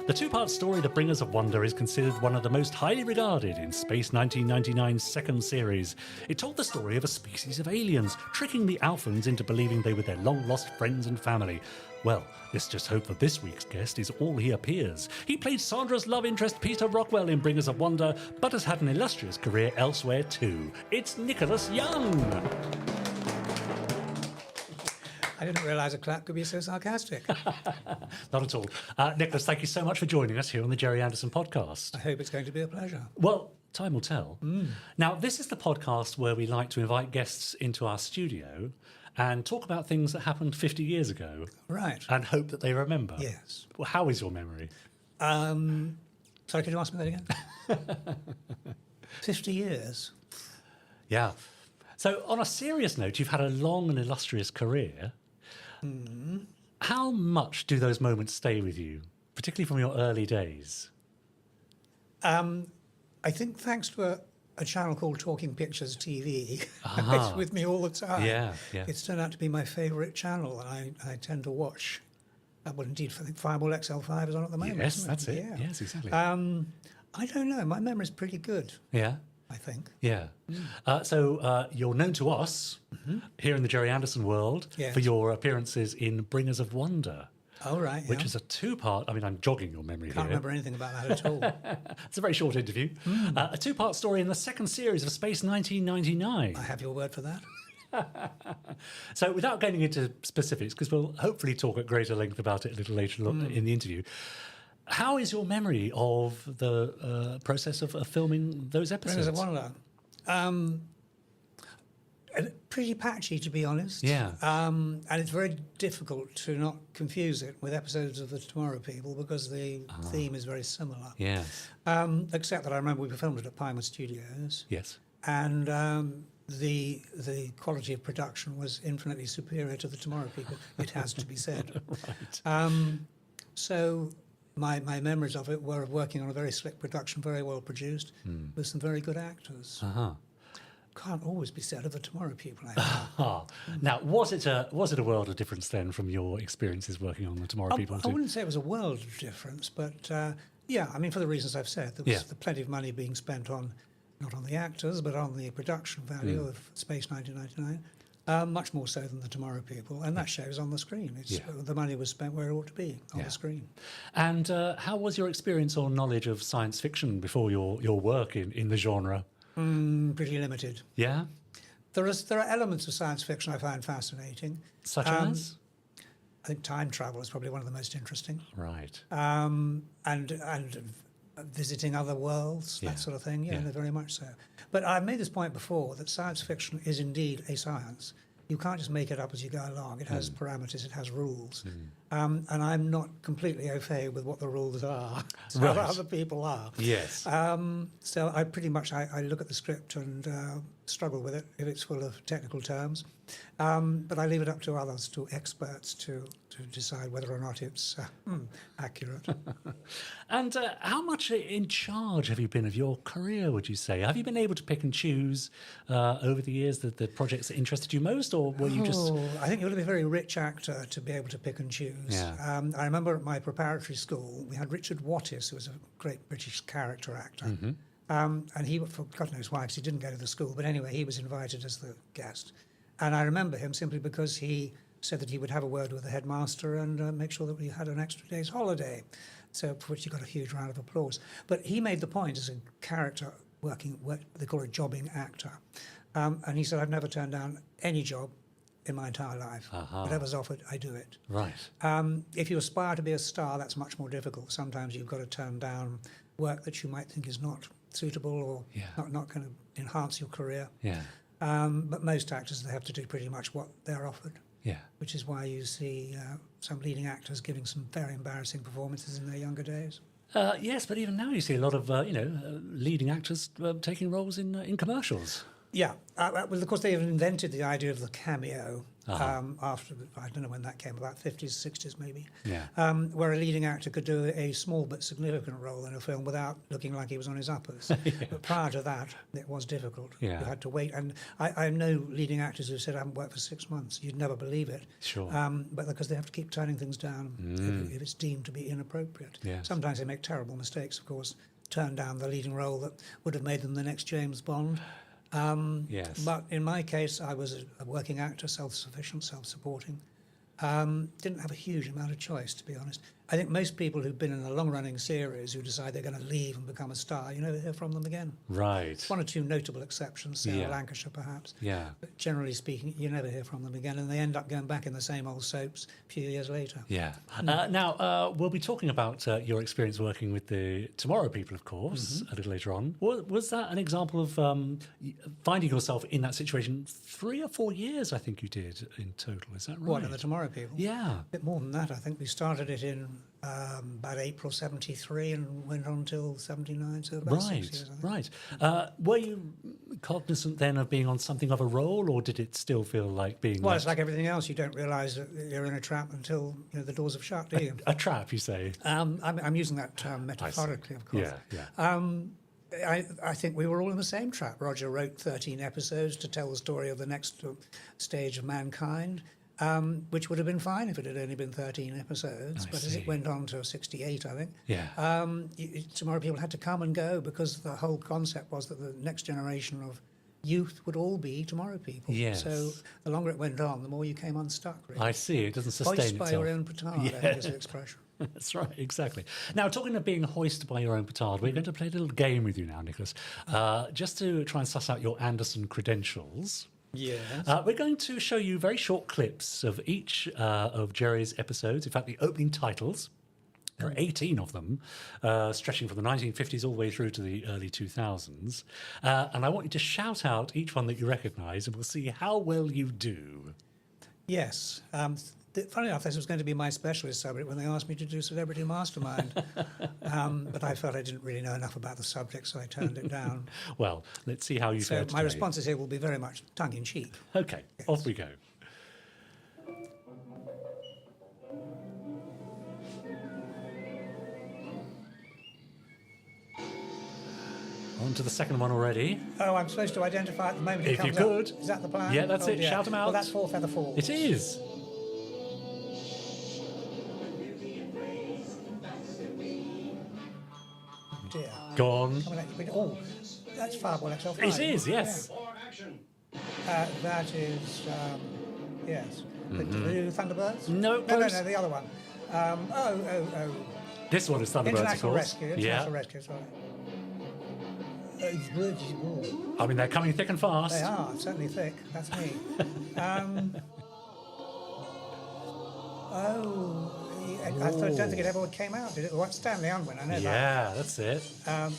The two-part story The Bringers of Wonder is considered one of the most highly regarded in Space 1999's second series. It told the story of a species of aliens, tricking the Alphans into believing they were their long-lost friends and family. Well, let's just hope that this week's guest is all he appears. He played Sandra's love interest Peter Rockwell in Bringers of Wonder, but has had an illustrious career elsewhere too. It's Nicholas Young! I didn't realise a clap could be so sarcastic. Not at all. Nicholas, thank you so much for joining us here on the Gerry Anderson Podcast. I hope it's going to be a pleasure. Well, time will tell. Now, this is the podcast where we like to invite guests into our studio and talk about things that happened 50 years ago. Right. And hope that they remember. Yes. Well, how is your memory? Sorry, could you ask me that again? 50 years. Yeah. So, on a serious note, you've had a long and illustrious career. How much do those moments stay with you, particularly from your early days? I think thanks to a channel called Talking Pictures TV, it's with me all the time. Yeah. It's turned out to be my favourite channel, and I tend to watch. Well, indeed, I think Fireball XL5 is on at the moment. Yes, isn't that's it. Yeah. Yes, exactly. I don't know. My memory's pretty good, Yeah. I think. Yeah. So you're known to us here in the Gerry Anderson world Yes. for your appearances in Bringers of Wonder, Oh, right. which is a two-part... I mean, I'm jogging your memory Can't here. remember anything about that at all. It's a very short interview. A two-part story in the second series of Space 1999. I have your word for that. So without getting into specifics, because we'll hopefully talk at greater length about it a little later in the interview, how is your memory of the process of filming those episodes? Bringers of Wonder. Pretty patchy, to be honest. Yeah. And it's very difficult to not confuse it with episodes of The Tomorrow People because the theme is very similar. Yes. Except that I remember we filmed it at Pinewood Studios, Yes. and the quality of production was infinitely superior to The Tomorrow People. It has to be said. Right. So my memories of it were of working on a very slick production, very well produced, with some very good actors. Can't always be said of The Tomorrow People. Now, was it a world of difference then from your experiences working on The Tomorrow People? I wouldn't say it was a world of difference, but yeah, I mean, for the reasons I've said, there was plenty of money being spent on, not on the actors, but on the production value of Space 1999, much more so than The Tomorrow People, and that shows on the screen. The money was spent where it ought to be, on the screen. And how was your experience or knowledge of science fiction before your work in the genre? Pretty limited. Yeah? There are elements of science fiction I find fascinating. Such as? I think time travel is probably one of the most interesting. Right. And visiting other worlds, that sort of thing. Yeah, very much so. But I've made this point before that science fiction is indeed a science. You can't just make it up as you go along. It has parameters, it has rules. And I'm not completely au fait with what the rules are, so other people are. Yes. So I pretty much, I look at the script and struggle with it if it's full of technical terms. But I leave it up to others, to experts, to decide whether or not it's accurate. And how much in charge have you been of your career, would you say? Have you been able to pick and choose over the years the projects that interested you most, or were you just... I think you have to be a very rich actor to be able to pick and choose. Yeah. I remember at my preparatory school, we had Richard Wattis, who was a great British character actor. And he, for God knows why, because he didn't go to the school, but anyway, he was invited as the guest. And I remember him simply because he said that he would have a word with the headmaster and make sure that we had an extra day's holiday, so for which he got a huge round of applause. But he made the point as a character working, what they call a jobbing actor. And he said, I've never turned down any job in my entire life. Whatever's offered, I do it. Right. If you aspire to be a star, that's much more difficult. Sometimes you've got to turn down work that you might think is not suitable or not going to enhance your career. Yeah. But most actors, they have to do pretty much what they're offered. Yeah. Which is why you see some leading actors giving some very embarrassing performances in their younger days. Yes, but even now you see a lot of leading actors taking roles in commercials. Yeah. Well, of course, they invented the idea of the cameo Uh-huh. after, I don't know when that came about, 50s, 60s maybe, Yeah. where a leading actor could do a small but significant role in a film without looking like he was on his uppers. But prior to that, it was difficult. Yeah. You had to wait. And I know leading actors who said, I haven't worked for 6 months. You'd never believe it. Sure. But because they have to keep turning things down if it's deemed to be inappropriate. Yes. Sometimes they make terrible mistakes, of course, turn down the leading role that would have made them the next James Bond. Yes. But in my case, I was a working actor, self-sufficient, self-supporting. Didn't have a huge amount of choice, to be honest. I think most people who've been in a long-running series who decide they're going to leave and become a star, you never hear from them again. Right. One or two notable exceptions, Sarah Yeah. Lancashire perhaps. Yeah. But generally speaking, you never hear from them again, and they end up going back in the same old soaps a few years later. Yeah. Now, we'll be talking about your experience working with the Tomorrow People, of course, a little later on. Was that an example of finding yourself in that situation 3 or 4 years, I think you did in total? Is that right? What, in the Tomorrow People? Yeah. A bit more than that, I think. We started it in about April 73 and went on till 79, so about 6 years, I think. Right. Were you cognizant then of being on something of a role, or did it still feel like being Well, it's like everything else. You don't realise that you're in a trap until the doors have shut, do you? a trap, you say? I'm using that term metaphorically, of course. Yeah, yeah. I think we were all in the same trap. Roger wrote 13 episodes to tell the story of the next stage of mankind, which would have been fine if it had only been 13 episodes. But as see. it went on to 68, I think, Yeah. Tomorrow People had to come and go because the whole concept was that the next generation of youth would all be Tomorrow People. Yes. So the longer it went on, the more you came unstuck, really. I see. It doesn't sustain Hoist itself. by your own petard, I think is the expression. That's right, exactly. Now, talking of being hoisted by your own petard, we're going to play a little game with you now, Nicholas, just to try and suss out your Anderson credentials. Yes. We're going to show you very short clips of each of Gerry's episodes, in fact, the opening titles. There are 18 of them, stretching from the 1950s all the way through to the early 2000s. And I want you to shout out each one that you recognise, and we'll see how well you do. Yes. Funny enough, this was going to be my specialist subject when they asked me to do Celebrity Mastermind. But I felt I didn't really know enough about the subject, so I turned it down. Well, let's see how you So fare my today. responses here will be very much tongue-in-cheek. Okay, off we go. On to the second one already. Oh, I'm supposed to identify at the moment it If you comes up. could. Is that the plan? Yeah, that's Oh, it. dear. Shout 'em out. Well, that's Four Feather Falls. It is. Dear. Go on. Coming at you. Oh, that's Fireball XL5. It is, yes. That is, yes. The Thunderbirds? No, No, close. the other one. This one is Thunderbirds, of International course. Rescue. International Rescue, sorry. I mean, they're coming thick and fast. They are, certainly thick. That's me. I don't think it ever came out, did it? Well, Stanley Unwin, I know that. Yeah, that's it.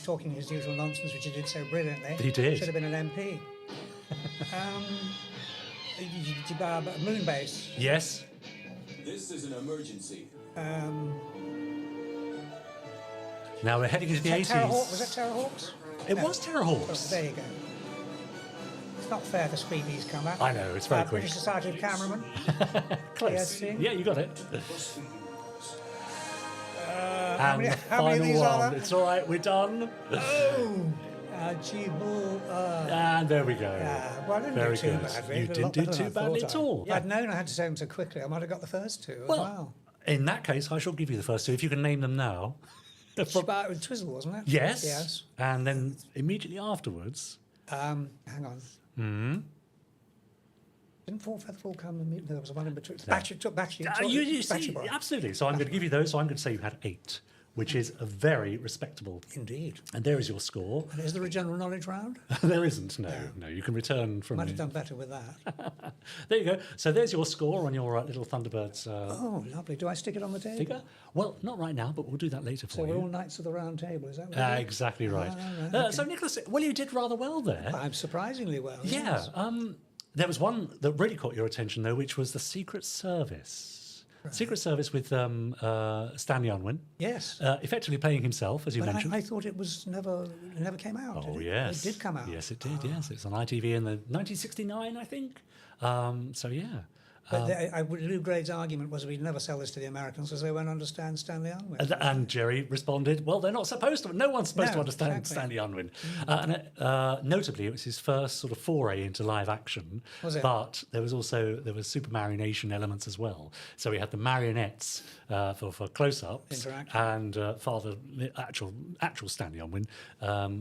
Talking his usual nonsense, which he did so brilliantly. He did. Should have been an MP. Moonbase. Yes. This is an emergency. Now we're heading into the 80s. Was that Terror Hawks? It No. was Terror Oh, Hawks. there you go. It's not fair the speed he's come at. I know, it's very quick. British Society of Cameramen. Close. PSC. Yeah, you got it. How And many- the how many of final these are one. there? It's all right, we're done. Oh! And there we go. Well, I didn't Very do too good. badly. You Did a didn't lot do better too than I badly thought at all. If I'd known I had to say them so quickly, I might have got the first two as well. In that case, I shall give you the first two, if you can name them now. About with Twizzle, wasn't it? Yes. Yes. And then immediately afterwards. Hang on. Hmm? Didn't Four Feather Fall come immediately? There was one in between. Battery. You see, absolutely. So I'm going to give you those. So I'm going to say you had 8, which is a very respectable. Indeed. And there is your score. And is there a general knowledge round? There isn't. No. You can return from. Might have done better with that. There you go. So there's your score on your little Thunderbirds Oh, lovely. Do I stick it on the table? figure. Well, not right now, but we'll do that later for So we're all you. Knights of the Round Table, is that what it is? Exactly right. right, okay. So Nicholas, well, you did rather well there. I'm surprisingly well. Yeah. yes. There was one that really caught your attention, though, which was the Secret Service. Secret Service with Stanley Unwin. Yes. Effectively playing himself, as you But mentioned. I thought it was never came out. Oh, did it? yes. It did come out. Yes, it did, yes. It was on ITV in the 1969, I think. So, yeah. But Lou Grade's argument was we'd never sell this to the Americans because they won't understand Stanley Unwin. And Gerry responded, well, they're not supposed to. No one's supposed to understand exactly. Stanley Unwin. Notably, it was his first sort of foray into live action. Was it? But there was super marionation elements as well. So we had the marionettes for close-ups Interaction. and actual Stanley Unwin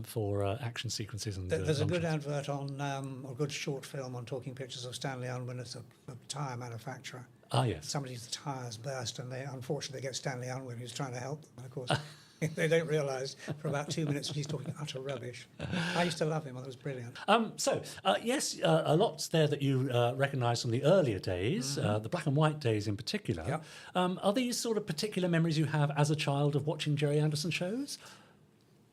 for action sequences. And There's a long good shots. advert on, or a good short film on Talking Pictures of Stanley Unwin as a tyre manufacturer. Ah, yes. Somebody's tyres burst and they unfortunately get Stanley Unwin who's trying to help them. And of course, they don't realise for about 2 minutes he's talking utter rubbish. I used to love him. It was brilliant. Yes, a lot there that you recognise from the earlier days, the black and white days in particular. Yep. Are these sort of particular memories you have as a child of watching Gerry Anderson shows?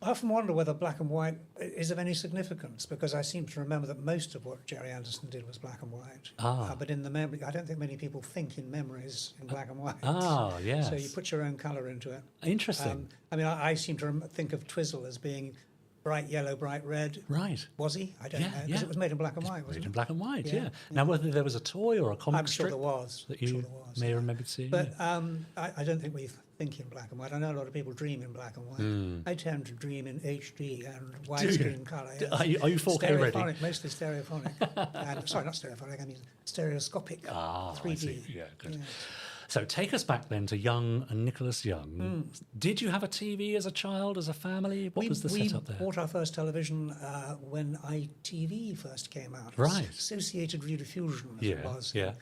I often wonder whether black and white is of any significance because I seem to remember that most of what Gerry Anderson did was black and white. But in the memory, I don't think many people think in memories in black and white. Ah, yes. So you put your own colour into it. Interesting. I seem to think of Twizzle as being bright yellow, bright red. Right. Was he? I don't know. Because it was made in black and white, wasn't Made it? in black and white, Yeah, yeah. Now, whether there was a toy or a comic I'm sure strip there was. that you may remember seeing. But I don't think we think in black and white. I know a lot of people dream in black and white. I tend to dream in HD and widescreen colour. Yes. Are you 4K ready? Stereophonic, mostly stereophonic. Sorry, not stereophonic, I mean stereoscopic. 3D. I see. Yeah, good. Yeah. So take us back then to young Nicholas Young. Did you have a TV as a child, as a family? What was the setup there? We bought our first television when ITV first came out. Right. Associated Rediffusion, as it was. yeah.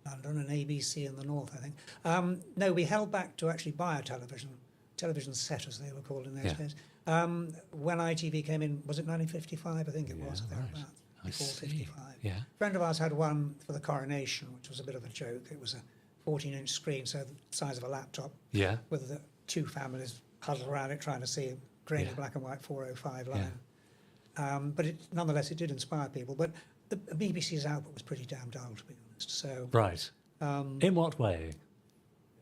London and ABC in the north, I think. No, we held back to actually buy a television set, as they were called in those days. When ITV came in, was it 1955? I think it was. right. Thereabouts, I before see. 55. Yeah. A friend of ours had one for the coronation, which was a bit of a joke. It was a 14-inch screen, so the size of a laptop, Yeah. with the two families huddled around it trying to see a grainy black and white 405 line. But nonetheless, it did inspire people. But the BBC's output was pretty damn dull, to be honest. So Right. In what way?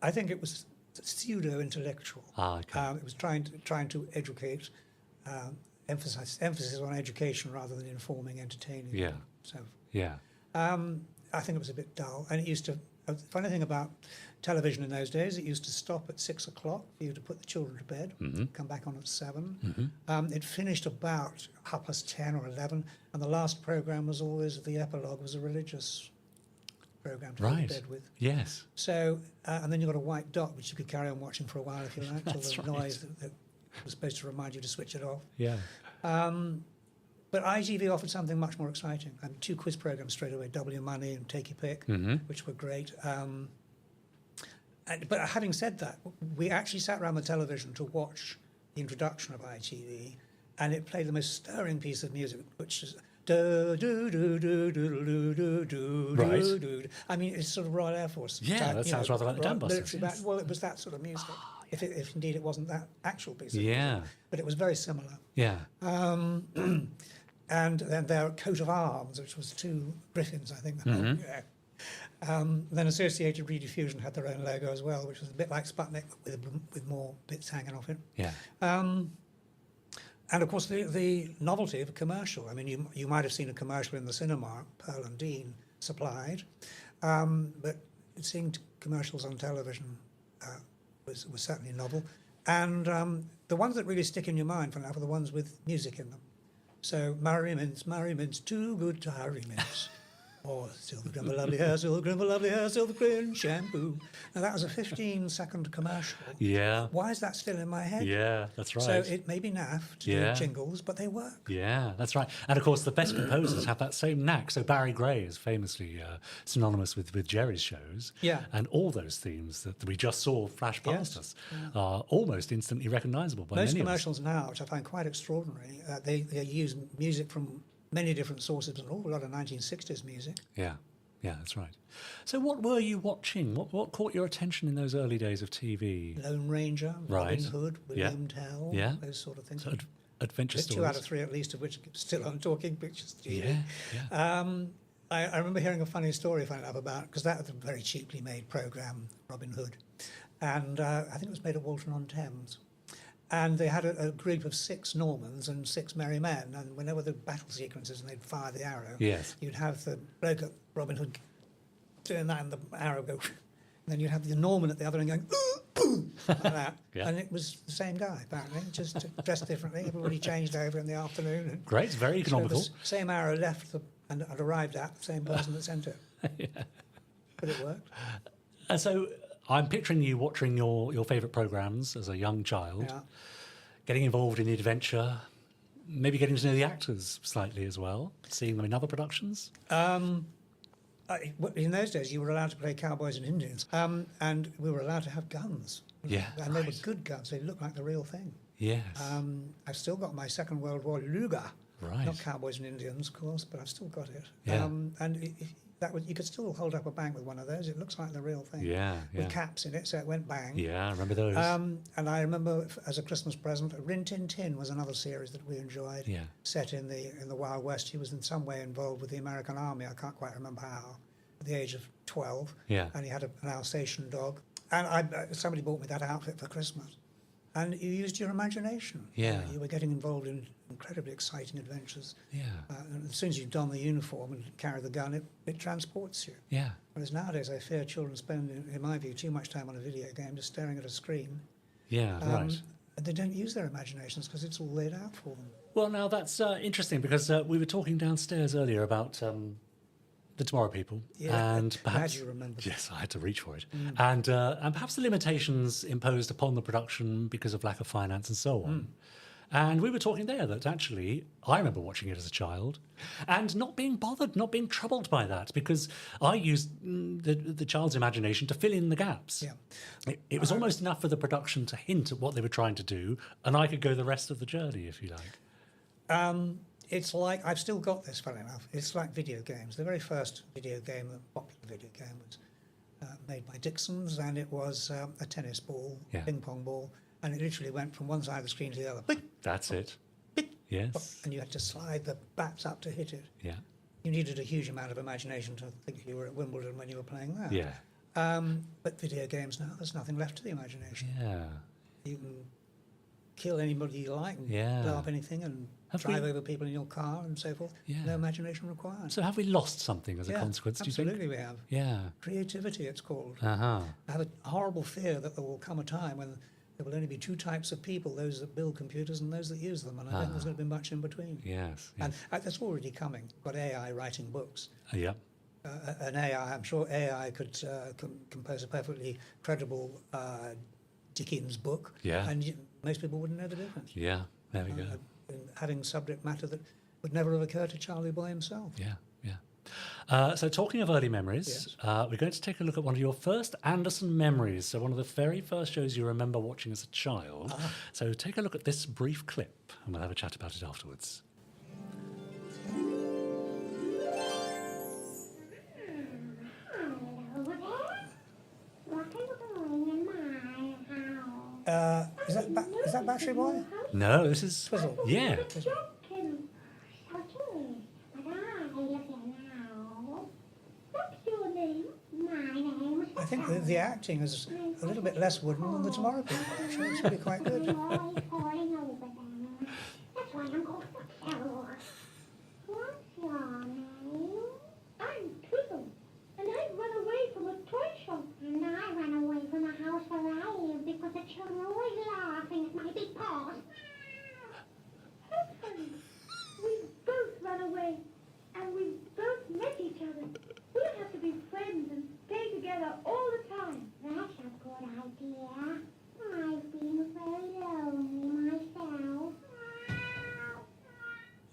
I think it was pseudo-intellectual. Okay. It was trying to educate, emphasis on education rather than informing, entertaining. Yeah. So Yeah. I think it was a bit dull. And it used to. The funny thing about television in those days, it used to stop at 6 o'clock for you to put the children to bed, come back on at 7. It finished about 10:30 or 11, and the last programme was always, the epilogue was a religious programme to go to bed with. Yes. So, and then you've got a white dot, which you could carry on watching for a while if you liked, till the noise that was supposed to remind you to switch it off. Yeah. But ITV offered something much more exciting. 2 quiz programmes straight away, Double Your Money and Take Your Pick, which were great. But having said that, we actually sat around the television to watch the introduction of ITV, and it played the most stirring piece of music, which is do do do do do do do do Right. do do. I mean, it's sort of Royal Air Force. Yeah, type, that you sounds know, rather like the right, Dam Busters, military yes. Well, it was that sort of music. If indeed it wasn't that actual piece of Yeah. music, but it was very similar. Yeah. And then their coat of arms, which was 2 griffins, I think. Yeah. Then Associated Rediffusion had their own logo as well, which was a bit like Sputnik, with more bits hanging off it. Yeah. And of course, the novelty of a commercial. I mean, you might have seen a commercial in the cinema, Pearl and Dean supplied, but seeing commercials on television was certainly novel. And the ones that really stick in your mind for now are the ones with music in them. So Mary Mints, too good to hurry mints. Or Silver Grim for lovely hair, Silver Grim for lovely hair, Silver Grim shampoo. Now that was a 15-second commercial. Yeah. Why is that still in my head? Yeah, that's right. So it may be naff to Yeah. do jingles, but they work. Yeah, that's right. And of course, the best composers have that same knack. So Barry Gray is famously synonymous with Gerry's shows. Yeah. And all those themes that we just saw flash past Yes. us are almost instantly recognisable by Most many commercials now, which I find quite extraordinary, they use music from many different sources, an awful lot of 1960s music. of us. Yeah, yeah, that's right. So what were you watching? What caught your attention in those early days of TV? Lone Ranger, Right. Robin Hood, Yeah. William Tell, Yeah. those sort of things. Adventure 2 out stories? of 3 at least of which are still on Talking Pictures TV. Yeah, yeah. I remember hearing a funny story, funny enough, about, because that was a very cheaply made programme, Robin Hood, and I think it was made at Walton-on-Thames. And they had a group of 6 Normans and 6 merry men, and whenever the battle sequences and they'd fire the arrow, Yes. you'd have the bloke at Robin Hood doing that and the arrow go, and then you'd have the Norman at the other end going, like that. Yeah. And it was the same guy, apparently, just dressed differently. Everybody changed over in the afternoon. And Great, very so economical. the same arrow left and arrived at the same person that sent it. Yeah. But it worked. And so I'm picturing you watching your favourite programmes as a young child, Yeah. getting involved in the adventure, maybe getting to know the actors slightly as well, seeing them in other productions. In those days, you were allowed to play cowboys and Indians, and we were allowed to have guns. Yeah, And they were right. good guns. They looked like the real thing. Yes. I've still got my Second World War Luger. Right. Not cowboys and Indians, of course, but I've still got it. Yeah. You could still hold up a bank with one of those. It looks like the real thing. Yeah, yeah. With caps in it, so it went bang. Yeah, I remember those. And I remember as a Christmas present, Rin Tin Tin was another series that we enjoyed. Yeah. Set in the Wild West. He was in some way involved with the American Army. I can't quite remember how. At the age of 12. Yeah. And he had an Alsatian dog. And somebody bought me that outfit for Christmas. And you used your imagination. Yeah. You were getting involved in incredibly exciting adventures. Yeah. And as soon as you don the uniform and carry the gun, it transports you. Yeah. Whereas nowadays, I fear children spend, in my view, too much time on a video game just staring at a screen. Yeah, right. And they don't use their imaginations because it's all laid out for them. Well, now that's interesting because we were talking downstairs earlier about the Tomorrow People, Yeah, and perhaps glad you remembered. yes, I had to reach for it, and perhaps the limitations imposed upon the production because of lack of finance and so on. And we were talking there that actually I remember watching it as a child and not being bothered, not being troubled by that because I used the child's imagination to fill in the gaps. Yeah. It was almost enough for the production to hint at what they were trying to do, and I could go the rest of the journey, if you like. It's like, I've still got this, funny enough. It's like video games. The very first video game, the popular video game, was made by Dixon's, and it was a tennis ball, Yeah. ping pong ball, and it literally went from one side of the screen to the other. Bing, That's it. bing, Yes. and you had to slide the bats up to hit it. Yeah. You needed a huge amount of imagination to think you were at Wimbledon when you were playing that. Yeah. But video games now, there's nothing left to the imagination. Yeah. You can kill anybody you like and Yeah. blow up anything and Have drive we- over people in your car and so forth. Yeah. No imagination required. So have we lost something as a Yeah, consequence, do you absolutely think? we have. Yeah. Creativity, it's called. Uh-huh. I have a horrible fear that there will come a time when there will only be 2 types of people, those that build computers and those that use them, and I don't think there's going to be much in between. Yes. And yes. that's already coming. Got AI writing books. Yeah. An AI, I'm sure AI could compose a perfectly credible Dickens book, Yeah. and most people wouldn't know the difference. Yeah. There we go. Having subject matter that would never have occurred to Charlie Boy himself. Yeah. Yeah. So talking of early memories, Yes. we're going to take a look at one of your first Anderson memories. So one of the very first shows you remember watching as a child. So take a look at this brief clip and we'll have a chat about it afterwards. Is that Battery Boy? No, this is... Twizzle. Yeah. I think the acting is a little bit less wooden than the Tomorrow People. Actually, it's really quite good. That's why I'm called Kessler. What's your name? I'm Twizzle, and I run away from a toy shop. And I ran away from the house where I live because the children are always laughing at my big paws. Husband, we both run away, and we both met each other. We have to be friends and stay together all the time. That's a good idea. I've been very lonely myself.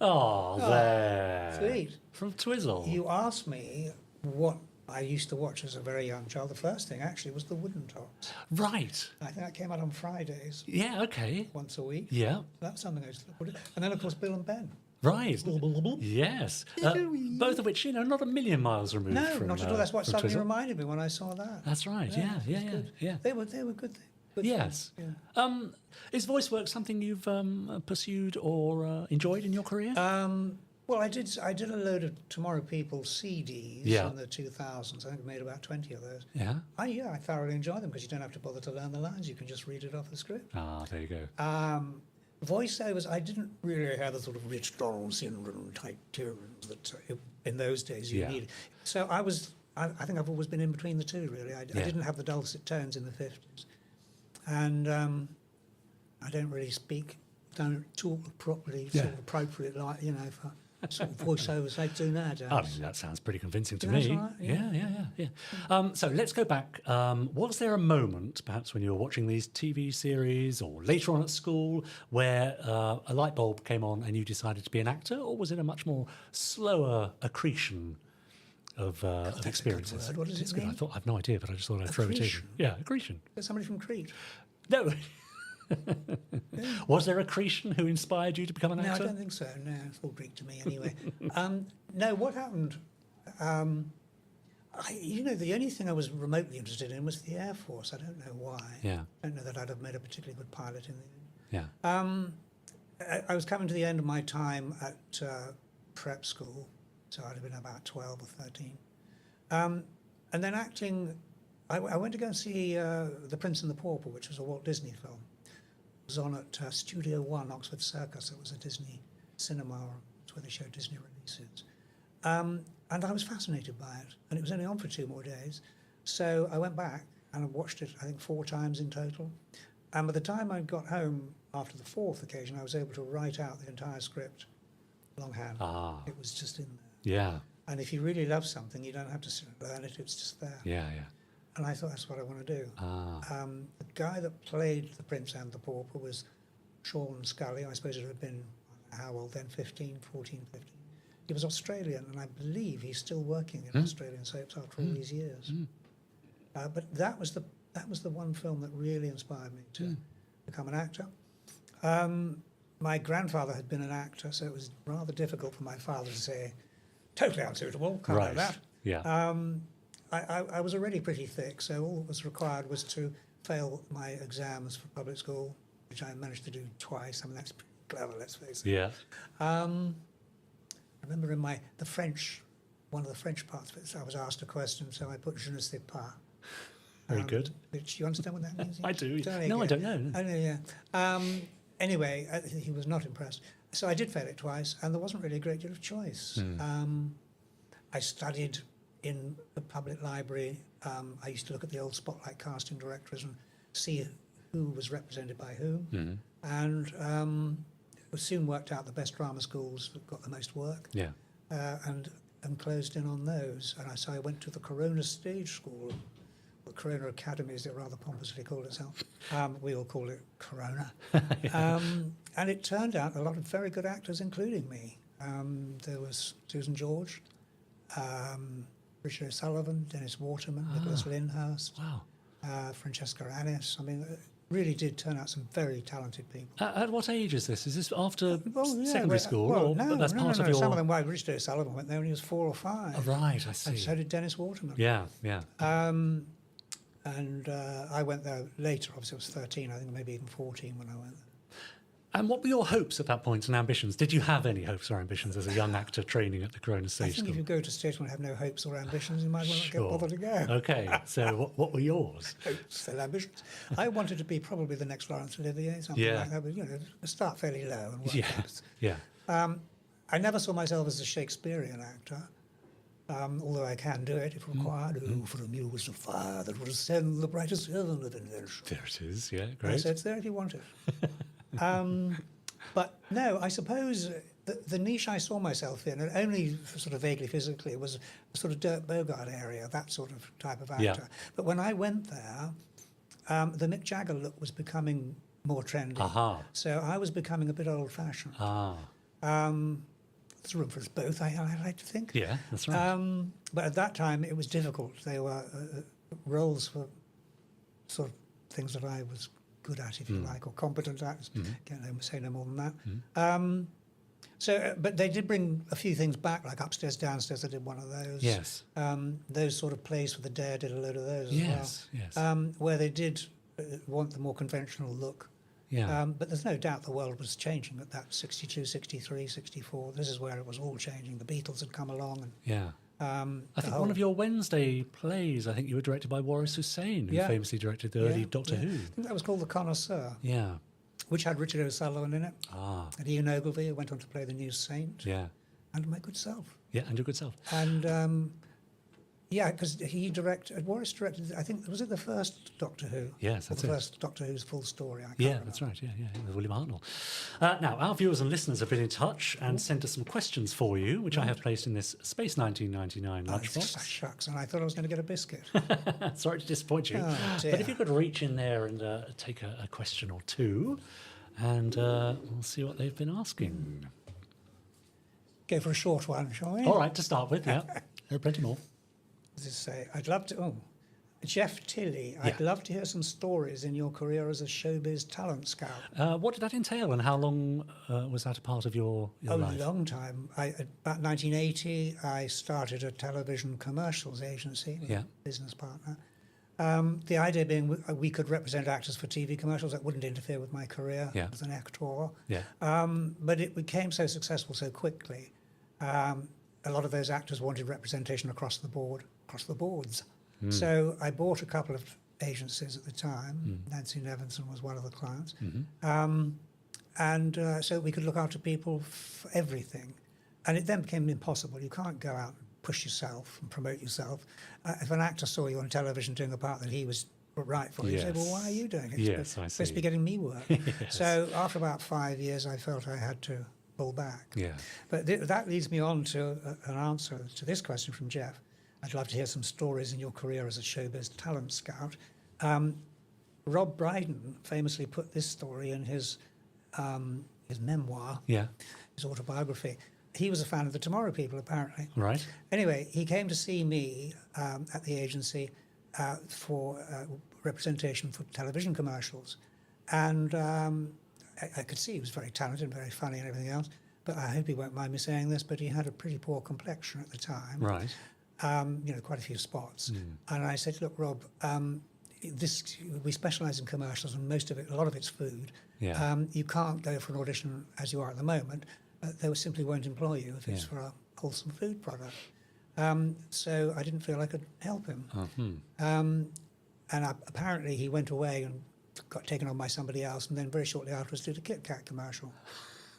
Oh, there. Sweet. From Twizzle. You asked me what I used to watch as a very young child. The first thing actually was the Wooden Tops. Right. I think that came out on Fridays Yeah, okay. once a week. Yeah. That's something I used to look at. And then, of course, Bill and Ben. Right. Yes. Both of which, not a million miles removed No, from not at all. That's what from suddenly Twizzle. reminded me when I saw that. That's right. Yeah. it's good. Yeah. They were good. Good Yes. things, Is voice work something you've pursued or enjoyed in your career? yeah. Well, I did a load of Tomorrow People CDs Yeah. in the 2000s. I think I made about 20 of those. Yeah. I thoroughly enjoy them because you don't have to bother to learn the lines. You can just read it off the script. Ah, there you go. Voiceovers, I didn't really have the sort of Rich Donald syndrome type tunes that in those days you Yeah. needed. So I think I've always been in between the two, really. I didn't have the dulcet tones in the 50s. And I don't really don't talk properly, sort of appropriate, like, for sort of voiceovers they do nowadays. I mean, that sounds pretty convincing to That's me. right, yeah. Yeah. So let's go back. Was there a moment, perhaps when you were watching these TV series or later on at school, where a light bulb came on and you decided to be an actor, or was it a much more slower accretion of experiences? word. What does it It's good. mean? I've no idea, but I just thought I'd throw it in. Accretion? Yeah, accretion. Is somebody from Crete? No. Was there accretion who inspired you to become an No, I actor? don't think so. No, it's all Greek to me anyway. No, what happened? The only thing I was remotely interested in was the Air Force. I don't know why. Yeah. I don't know that I'd have made a particularly good pilot in the end. Yeah. I was coming to the end of my time at prep school, so I'd have been about 12 or 13. And then acting, I went to go and see The Prince and the Pauper, which was a Walt Disney film. It was on at Studio One, Oxford Circus. It was a Disney cinema. It's where they showed Disney releases. And I was fascinated by it. And it was only on for 2 more days. So I went back and I watched it, I think, 4 times in total. And by the time I got home after the 4th occasion, I was able to write out the entire script longhand. Ah. It was just in there. Yeah. And if you really love something, you don't have to sit and learn it, it's just there. Yeah. Yeah. And I thought that's what I want to do. Ah. The guy that played the Prince and the Pauper was Sean Scully. I suppose it would have been, how old then, 14, 15. He was Australian, and I believe he's still working in Australian soaps after all these years. But that was the one film that really inspired me to become an actor. My grandfather had been an actor, so it was rather difficult for my father to say, totally unsuitable, can't Right. do that. Yeah. I was already pretty thick, so all that was required was to fail my exams for public school, which I managed to do twice. I mean, that's pretty clever, let's face it. Yeah. I remember in one of the French parts, I was asked a question, so I put je ne sais pas. Very good. Which, you understand what that means? I do. Don't No, you? I don't know. I know, yeah. Anyway, he was not impressed. So I did fail it twice, and there wasn't really a great deal of choice. I studied in the public library. I used to look at the old Spotlight casting directories and see who was represented by whom. And it soon worked out the best drama schools that got the most work. Yeah. And closed in on those. And so I went to the Corona Stage School, or Corona Academy, as it rather pompously called itself. We all call it Corona. And it turned out a lot of very good actors, including me. There was Susan George, Richard O'Sullivan, Dennis Waterman, Nicholas Lyndhurst, Wow. Francesca Annis. I mean, it really did turn out some very talented people. At what age is this? Is this after Well, yeah, secondary school? Well, or no, that's no, part no, of your... Some of them, well, Richard O'Sullivan went there when he was 4 or 5. Oh, right, I see. And so did Dennis Waterman. Yeah, yeah. And I went there later. Obviously, I was 13. I think maybe even 14 when I went there. And what were your hopes at that point and ambitions? Did you have any hopes or ambitions as a young actor training at the Corona I Stage think School? if you go to stage one and have no hopes or ambitions, you might as well not get bothered to go. Okay, so what were yours? Hopes and ambitions. I wanted to be probably the next Laurence Olivier, something Yeah. like that. But, start fairly low and work Yeah, up. yeah. I never saw myself as a Shakespearean actor, although I can do it if required. Oh, for a muse of fire that will ascend the brightest heaven of invention. There it is, yeah, great. So it's there if you want it. But no, I suppose the niche I saw myself in, and only sort of vaguely physically, was the sort of Dirk Bogarde area, that sort of type of actor. Yeah. But when I went there, the Mick Jagger look was becoming more trendy. Aha. So I was becoming a bit old-fashioned. Ah, There's room for us both, I like to think. yeah, that's right. But at that time, it was difficult. They were roles for sort of things that I was good at, if you like, or competent at. Can't say no more than that. But they did bring a few things back, like Upstairs, Downstairs. I did one of those. Yes. Those sort of plays for the Dare did a load of those Yes, as yes. well. Where they did want the more conventional look Yeah. But there's no doubt the world was changing at that 62, 63, 64. This is where it was all changing. The Beatles had come along. And, Yeah. I think whole- one of your Wednesday plays, I think you were directed by Waris Hussein, who Yeah. famously directed the early Yeah, Doctor yeah. Who. I think that was called The Connoisseur, Yeah. which had Richard O'Sullivan in it, Ah. and Ian Ogilvy, who went on to play the new Saint, Yeah. and my good self. Yeah, and your good self. And yeah, because Waris directed, I think, was it the first Doctor Who? Yes, Or that's the it. first Doctor Who's full story? I can't Yeah, remember. that's right. Yeah, with William Hartnell. Now, our viewers and listeners have been in touch and sent us some questions for you, which I have placed in this Space 1999 Oh, lunchbox. shucks, and I thought I was going to get a biscuit. Sorry to disappoint you. Oh, But dear. if you could reach in there and take a question or two, and we'll see what they've been asking. Go for a short one, shall we? All right, to start with, yeah. There are plenty more. As I say, I'd love to. Oh, Jeff Tilley, I'd Yeah. love to hear some stories in your career as a showbiz talent scout. What did that entail, and how long was that a part of your A life? long time. About 1980, I started a television commercials agency with Yeah. a business partner. The idea being we could represent actors for TV commercials. That wouldn't interfere with my career Yeah. as an actor. Yeah. But it became so successful so quickly. A lot of those actors wanted representation across the boards. So I bought a couple of agencies at the time. Nancy Nevinson was one of the clients. And so we could look after people for everything. And it then became impossible. You can't go out and push yourself and promote yourself. If an actor saw you on television doing a part that he was right for, he'd say, well, why are you doing it? Yes, It's I supposed to be see. getting me work. So after about 5 years, I felt I had to pull back. Yeah. But that leads me on to an answer to this question from Jeff. I'd love to hear some stories in your career as a showbiz talent scout. Rob Brydon famously put this story in his memoir, Yeah. his autobiography. He was a fan of the Tomorrow People, apparently. Right. Anyway, he came to see me at the agency for representation for television commercials. And I could see he was very talented, very funny and everything else. But I hope he won't mind me saying this, but he had a pretty poor complexion at the time. Right. Quite a few spots. And I said, look, Rob, we specialise in commercials and a lot of it's food. Yeah. You can't go for an audition as you are at the moment. They simply won't employ you if it's for a wholesome food product. So I didn't feel I could help him. Apparently he went away and got taken on by somebody else, and then very shortly afterwards did a Kit Kat commercial.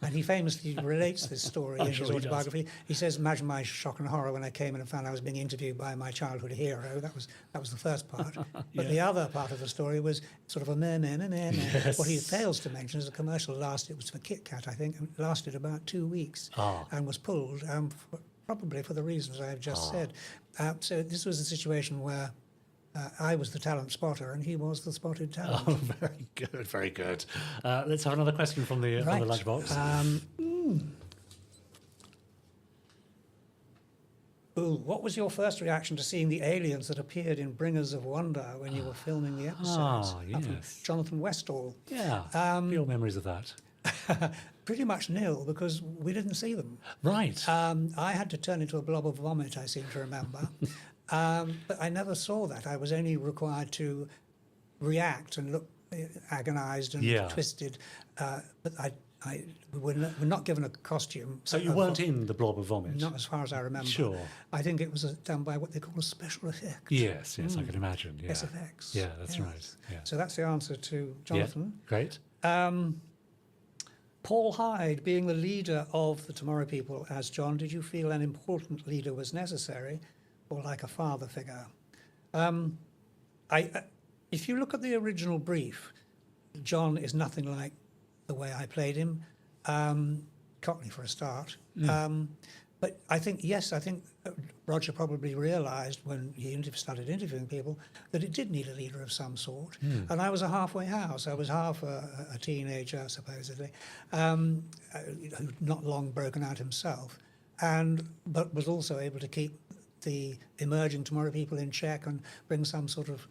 And he famously relates this story in his sure he does. autobiography. He says, imagine my shock and horror when I came in and found I was being interviewed by my childhood hero. That was the first part. But the other part of the story was sort of a meh. Yes. What he fails to mention is the commercial it was for Kit Kat, I think, and it lasted about 2 weeks and was pulled, probably for the reasons I've just said. So this was a situation where I was the talent spotter and he was the spotted talent. Oh, very good, very good. Let's have another question from the lunchbox. What was your first reaction to seeing the aliens that appeared in Bringers of Wonder when you were filming the episodes? Up from yes. Jonathan Westall. Yeah. Your memories of that. Pretty much nil, because we didn't see them. Right. I had to turn into a blob of vomit, I seem to remember. But I never saw that. I was only required to react and look agonised and twisted. But we were not given a costume. So you weren't in the blob of vomit? Not as far as I remember. Sure. I think it was done by what they call a special effect. Yes, I can imagine. Yeah. SFX. Yeah, that's Yes. right. Yeah. So that's the answer to Jonathan. Yeah. Great. Paul Hyde, being the leader of the Tomorrow People as John, did you feel an important leader was necessary, or like a father figure? If you look at the original brief, John is nothing like the way I played him. Cockney for a start. But I think Roger probably realised when he started interviewing people that it did need a leader of some sort. And I was a halfway house. I was half a teenager, supposedly, who'd not long broken out himself, but was also able to keep the emerging Tomorrow People in check and bring some sort of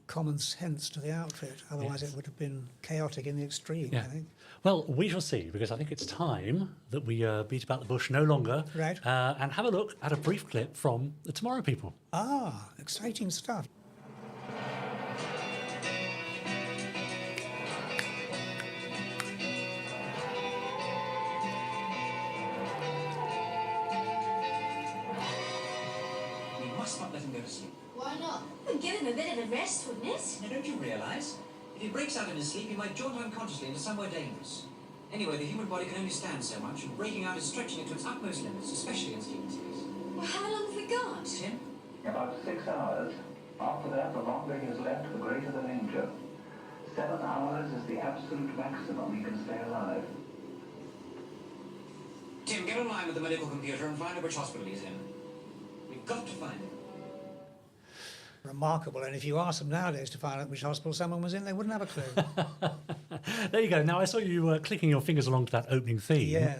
common sense to the outfit. Otherwise, it would have been chaotic in the extreme, I think. Well, we shall see, because I think it's time that we beat about the bush no longer. Right. And have a look at a brief clip from the Tomorrow People. Exciting stuff. Why not? It'd give him a bit of a rest, wouldn't it? Now, don't you realise? If he breaks out in his sleep, he might jaunt unconsciously into somewhere dangerous. Anyway, the human body can only stand so much, and breaking out is stretching it to its utmost limits, especially in Stephen's case. Well, how long have we got? Tim? About 6 hours. After that, the longer he is left, the greater the danger. 7 hours is the absolute maximum he can stay alive. Tim, get online with the medical computer and find out which hospital he's in. We've got to find him. Remarkable. And if you asked them nowadays to find out which hospital someone was in, they wouldn't have a clue. There you go. Now, I saw you clicking your fingers along to that opening theme. Yeah.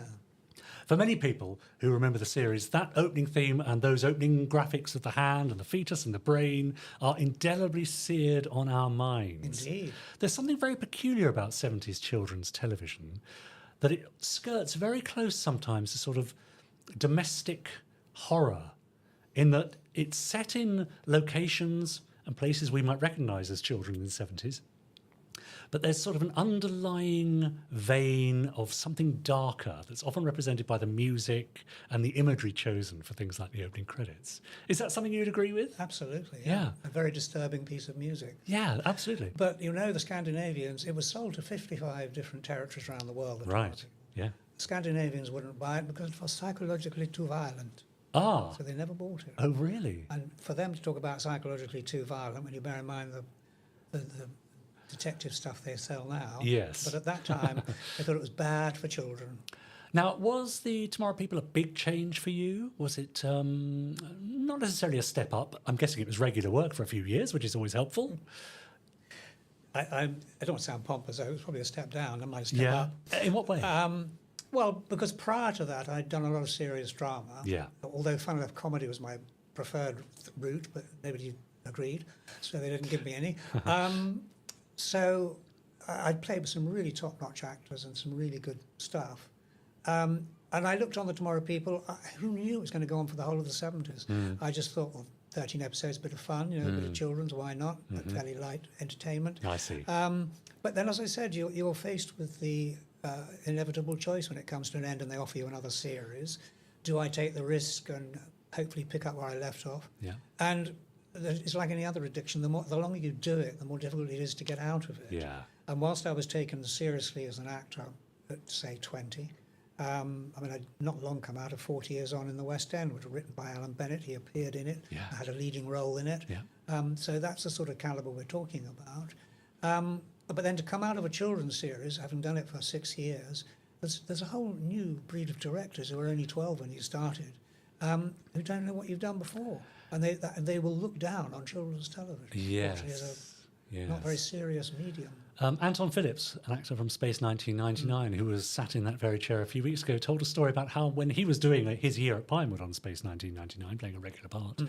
For many people who remember the series, that opening theme and those opening graphics of the hand and the fetus and the brain are indelibly seared on our minds. Indeed. There's something very peculiar about 70s children's television, that it skirts very close sometimes to sort of domestic horror, in that it's set in locations and places we might recognise as children in the 70s. But there's sort of an underlying vein of something darker that's often represented by the music and the imagery chosen for things like the opening credits. Is that something you'd agree with? Absolutely. Yeah. A very disturbing piece of music. Yeah, absolutely. But you know, the Scandinavians, it was sold to 55 different territories around the world. Right, yeah. Scandinavians wouldn't buy it because it was psychologically too violent. Ah, So they never bought it. oh really? And for them to talk about psychologically too violent, when you bear in mind the detective stuff they sell now. Yes. But at that time, they thought it was bad for children. Now, was the Tomorrow People a big change for you? Was it not necessarily a step up? I'm guessing it was regular work for a few years, which is always helpful. I don't want to sound pompous, though. It was probably a step down. I might have stepped up. In what way? Well, because prior to that, I'd done a lot of serious drama. Yeah. Although, funnily enough, comedy was my preferred route, but nobody agreed, so they didn't give me any. So I'd played with some really top-notch actors and some really good stuff. And I looked on the Tomorrow People. Who knew it was going to go on for the whole of the 70s? I just thought, well, 13 episodes, a bit of fun, a bit of children's, why not? Fairly light entertainment. I see. But then, as I said, you're faced with the inevitable choice when it comes to an end and they offer you another series. Do I take the risk and hopefully pick up where I left off? Yeah. And it's like any other addiction. The longer you do it, the more difficult it is to get out of it. Yeah. And whilst I was taken seriously as an actor at, say, 20, I mean, I'd not long come out of 40 Years On in the West End, which was written by Alan Bennett. He appeared in it. Yeah. I had a leading role in it. Yeah. So that's the sort of calibre we're talking about. But then to come out of a children's series, having done it for 6 years, there's a whole new breed of directors who were only 12 when you started, who don't know what you've done before. And they will look down on children's television. Yes. Which is Yes. not very serious medium. Anton Phillips, an actor from Space 1999, who was sat in that very chair a few weeks ago, told a story about how when he was doing his year at Pinewood on Space 1999, playing a regular part,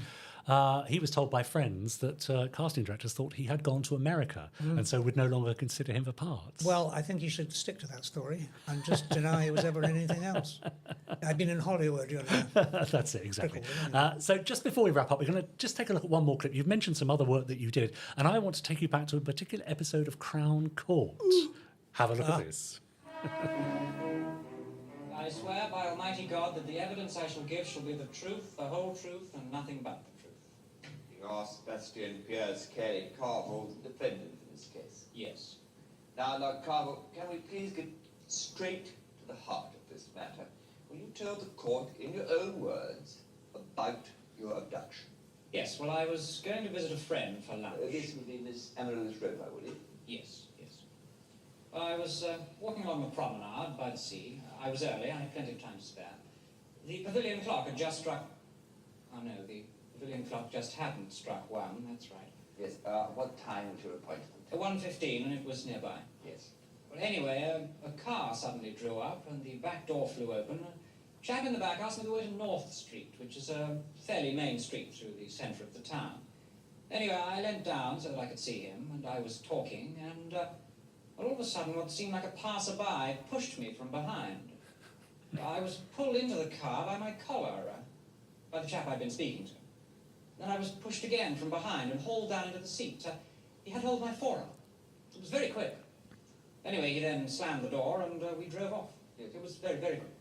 he was told by friends that casting directors thought he had gone to America and so would no longer consider him for parts. Well, I think you should stick to that story and just deny he was ever in anything else. I've been in Hollywood, you know. That's it, exactly. Fickle, So just before we wrap up, we're going to just take a look at one more clip. You've mentioned some other work that you did, and I want to take you back to a particular episode of Crown Court. Have a look at this. I swear by Almighty God that the evidence I shall give shall be the truth, the whole truth, and nothing but the truth. You are Sebastian Pierce Carey Carville, the defendant in this case. Yes. Now, Lord Carville, can we please get straight to the heart of this matter? Will you tell the court, in your own words, about your abduction? Yes, well, I was going to visit a friend for lunch. This would be Miss Amaryllis Roper, would it? Yes, yes. Well, I was walking along the promenade by the sea. I was early, I had plenty of time to spare. The pavilion clock had just struck... Oh, no, the pavilion clock just hadn't struck 1, that's right. Yes. What time was your appointment? 1:15, and it was nearby. Yes. Well, anyway, a car suddenly drew up, and the back door flew open. A chap in the back asked me the way to North Street, which is a fairly main street through the centre of the town. Anyway, I leant down so that I could see him, and I was talking, and all of a sudden what seemed like a passerby pushed me from behind. I was pulled into the car by my collar, by the chap I'd been speaking to. Then I was pushed again from behind and hauled down into the seat. He had hold of my forearm. It was very quick. Anyway, he then slammed the door, and we drove off. It was very, very quick.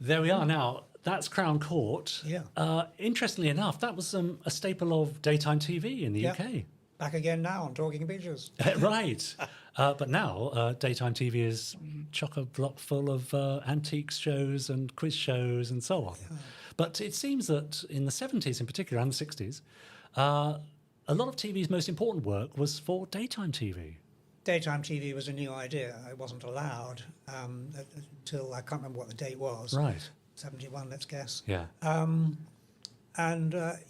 There we are now. That's Crown Court. Yeah. Interestingly enough, that was a staple of daytime TV in the Yeah. UK. Back again now on Talking Pictures. Right. But now daytime TV is chock-a-block full of antiques shows and quiz shows and so on. Yeah. But it seems that in the 70s in particular and the 60s, a lot of TV's most important work was for daytime TV. Daytime TV was a new idea. It wasn't allowed until, I can't remember what the date was. Right. 71, let's guess. Yeah.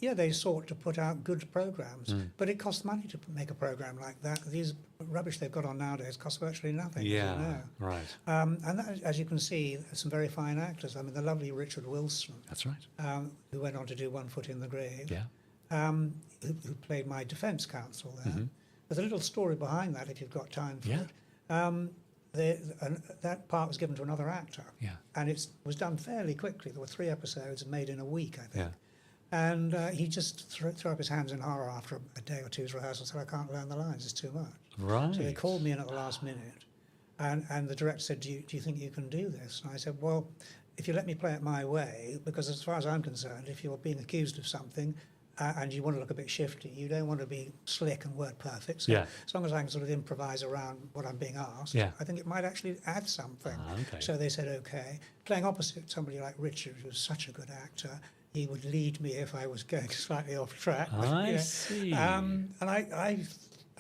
They sought to put out good programs, but it costs money to make a program like that. These rubbish they've got on nowadays cost virtually nothing. Yeah, as you know. right. And that, as you can see, some very fine actors. I mean, the lovely Richard Wilson. That's right. Who went on to do One Foot in the Grave. Yeah. Who played my defence counsel there. Mm-hmm. There's a little story behind that if you've got time for it. That part was given to another actor. Yeah. And it was done fairly quickly. There were 3 episodes made in a week, I think. Yeah. And he just threw up his hands in horror after a day or two's rehearsal and said, I can't learn the lines, it's too much. Right. So they called me in at the last minute. And the director said, do you think you can do this? And I said, well, if you let me play it my way, because as far as I'm concerned, if you're being accused of something, and you want to look a bit shifty, you don't want to be slick and word perfect. So as long as I can sort of improvise around what I'm being asked, I think it might actually add something. Okay. So they said, okay. Playing opposite somebody like Richard, who's such a good actor, he would lead me if I was going slightly off track. I see. And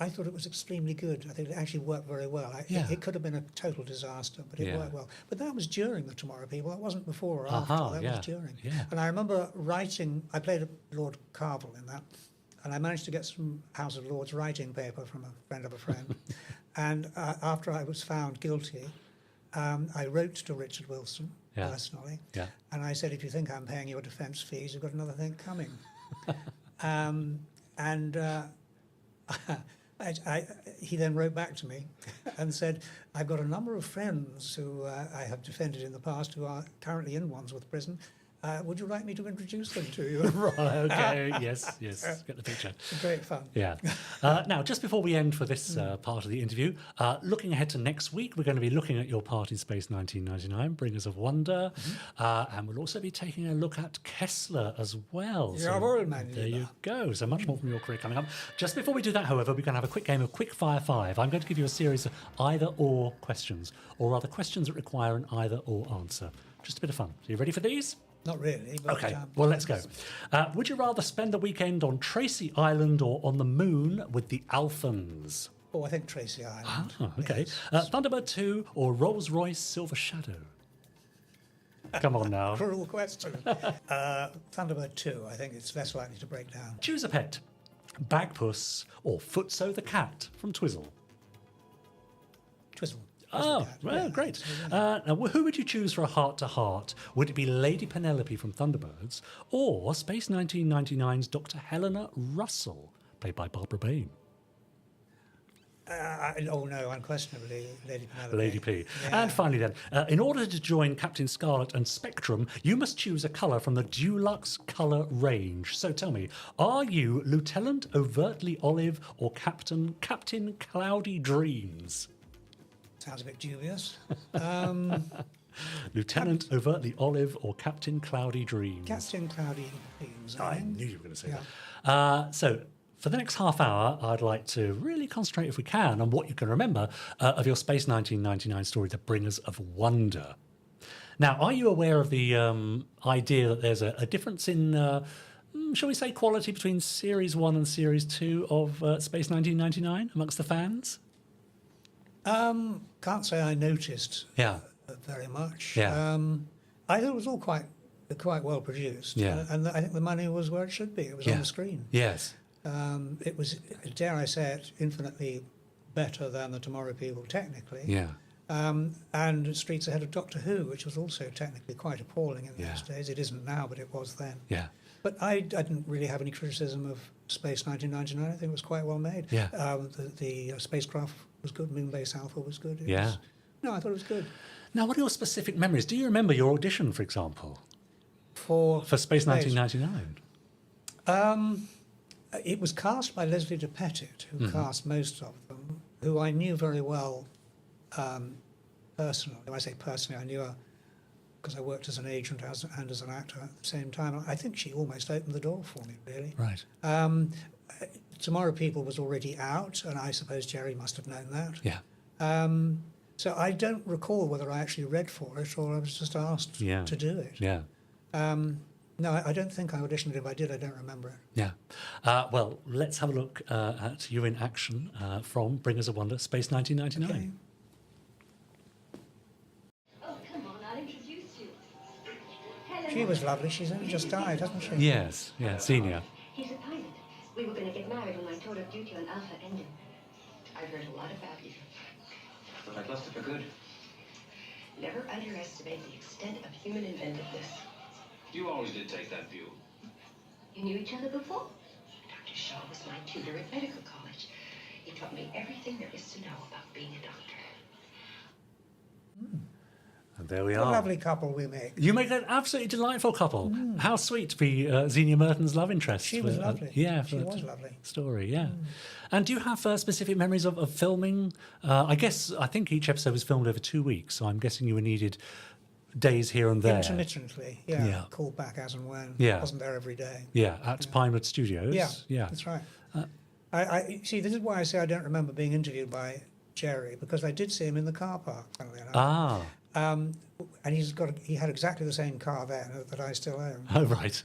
I thought it was extremely good. I think it actually worked very well. It could have been a total disaster, but it worked well. But that was during the Tomorrow People. That wasn't before or after. That was during. Yeah. And I remember writing, I played Lord Carvel in that, and I managed to get some House of Lords writing paper from a friend of a friend. And after I was found guilty, I wrote to Richard Wilson personally, and I said, if you think I'm paying your defence fees, you've got another thing coming. He then wrote back to me and said, I've got a number of friends who I have defended in the past who are currently in Wandsworth Prison. Would you like me to introduce them to you? Right, okay, yes, get the picture. Great fun. Yeah. Now, just before we end for this part of the interview, looking ahead to next week, we're going to be looking at your part in Space 1999, Bringers of Wonder, and we'll also be taking a look at Kessler as well. There you go. So much more from your career coming up. Just before we do that, however, we're going to have a quick game of Quickfire 5. I'm going to give you a series of either-or questions, or rather questions that require an either-or answer. Just a bit of fun. So you ready for these? Not really. But, okay, well, let's go. Would you rather spend the weekend on Tracy Island or on the moon with the Alphans? Oh, I think Tracy Island. Okay. Yes. Thunderbird 2 or Rolls-Royce Silver Shadow? Come on now. Cruel question. Thunderbird 2, I think it's less likely to break down. Choose a pet. Bagpuss or Footso the cat from Twizzle? Twizzle. Oh, well, great. Now, who would you choose for a heart-to-heart? Would it be Lady Penelope from Thunderbirds or Space 1999's Dr. Helena Russell, played by Barbara Bain? No, unquestionably, Lady Penelope. Lady P. Yeah. And finally then, in order to join Captain Scarlet and Spectrum, you must choose a colour from the Dulux colour range. So tell me, are you Lieutenant Overtly Olive or Captain Cloudy Dreams? Sounds a bit dubious. Lieutenant Overtly Olive or Captain Cloudy Dreams? Captain Cloudy Dreams. I knew you were going to say that. So, for the next half hour, I'd like to really concentrate, if we can, on what you can remember of your Space 1999 story, The Bringers of Wonder. Now, are you aware of the idea that there's a difference in, shall we say, quality between Series 1 and Series 2 of Space 1999 amongst the fans? Can't say I noticed very much. Yeah. I thought it was all quite well produced. Yeah. And I think the money was where it should be. It was on the screen. Yes. It was, dare I say it, infinitely better than the Tomorrow People, technically. Yeah. And Streets Ahead of Doctor Who, which was also technically quite appalling in those days. It isn't now, but it was then. Yeah. But I didn't really have any criticism of Space 1999. I think it was quite well made. Yeah. The spacecraft was good. Moonbase Alpha was good. Yeah. No, I thought it was good. Now, what are your specific memories? Do you remember your audition, for example? For Space 1999? It was cast by Leslie de Pettit, who cast most of them, who I knew very well personally. When I say personally, I knew her because I worked as an agent and as an actor at the same time. I think she almost opened the door for me, really. Right. Tomorrow People was already out, and I suppose Gerry must have known that. Yeah. So I don't recall whether I actually read for it or I was just asked to do it. Yeah. No, I don't think I auditioned. If I did, I don't remember it. Yeah. Well, let's have a look at you in action from Bring Us a Wonder, Space 1999. Okay. Oh, come on, I'll introduce you. Hello. She was lovely. She's only just died, hasn't she? Yes, yeah, senior. He's a pilot. We were going to get married when I told off duty on Alpha Engine. I've heard a lot about you. But I've lost it for good. Never underestimate the extent of human inventiveness. You always did take that view. You knew each other before? Dr. Shaw was my tutor at medical college. He taught me everything there is to know about being a doctor. And there we What a are. lovely couple we make. You make an absolutely delightful couple. How sweet to be Xenia Merton's love interest. She was for, lovely. Yeah, She for was that lovely. story, yeah. And do you have specific memories of filming? I think each episode was filmed over 2 weeks, so I'm guessing you were needed days here and there. Intermittently, Yeah. Called back as and when. Yeah. Wasn't there every day. Yeah, at Pinewood Studios. Yeah, that's right. I see. This is why I say I don't remember being interviewed by Gerry, because I did see him in the car park. Funnily enough. Ah, And he had exactly the same car then that I still own, oh right.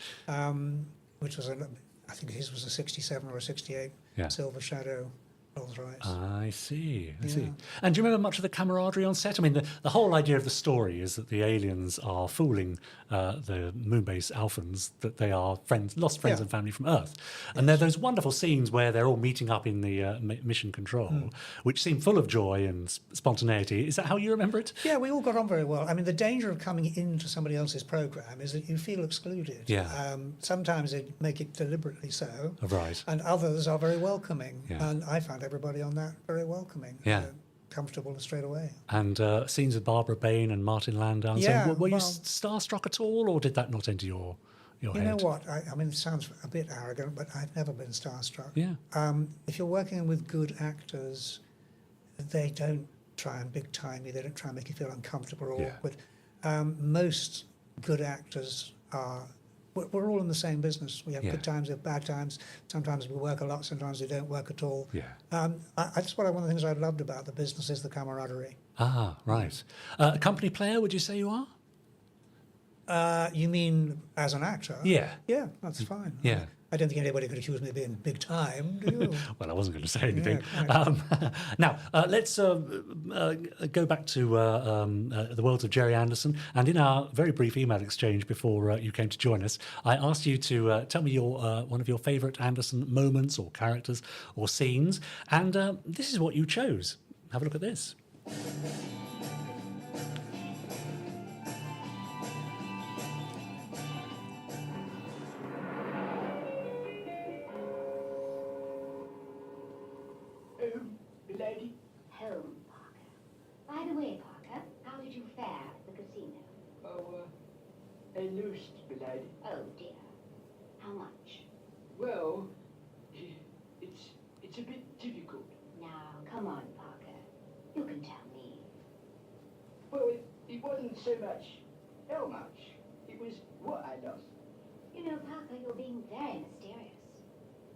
which was I think his was a '67 or a '68 Yeah. Silver Shadow Rolls Royce. I see. I see. Yeah. And do you remember much of the camaraderie on set? I mean, the whole idea of the story is that the aliens are fooling the moon-based Alphans that they are lost friends Yeah. and family from Earth. And there are those wonderful scenes where they're all meeting up in the mission control, which seem full of joy and spontaneity. Is that how you remember it? Yeah, we all got on very well. I mean, the danger of coming into somebody else's program is that you feel excluded. Yeah. Sometimes they make it deliberately so, Right. and others are very welcoming. Yeah. And I found everybody on that very welcoming. Yeah. Comfortable straight away. And scenes with Barbara Bain and Martin Landau. Yeah, So were you well- starstruck at all, or did that not enter your You head? know what? I mean, it sounds a bit arrogant, but I've never been starstruck. Yeah. If you're working with good actors, they don't try and big time you. They don't try and make you feel uncomfortable or Yeah. awkward. Most good actors are. We're all in the same business. We have Yeah. good times, we have bad times. Sometimes we work a lot. Sometimes we don't work at all. Yeah. That's one of the things I've loved about the business is the camaraderie. Ah, right. A company player, would you say you are? You mean as an actor? Yeah. Yeah, that's fine. Yeah. I don't think anybody could accuse me of being big time, do you? Well, I wasn't going to say anything. Yeah, Now, let's go back to the world of Gerry Anderson. And in our very brief email exchange before you came to join us, I asked you to tell me one of your favourite Anderson moments or characters or scenes. And this is what you chose. Have a look at this. Lady? Home, Parker. By the way, Parker, how did you fare at the casino? Oh, I lost, lady. Oh, dear. How much? Well, it's a bit difficult. Now, come on, Parker. You can tell me. Well, it wasn't so much how much. It was what I lost. You know, Parker, you're being very mysterious.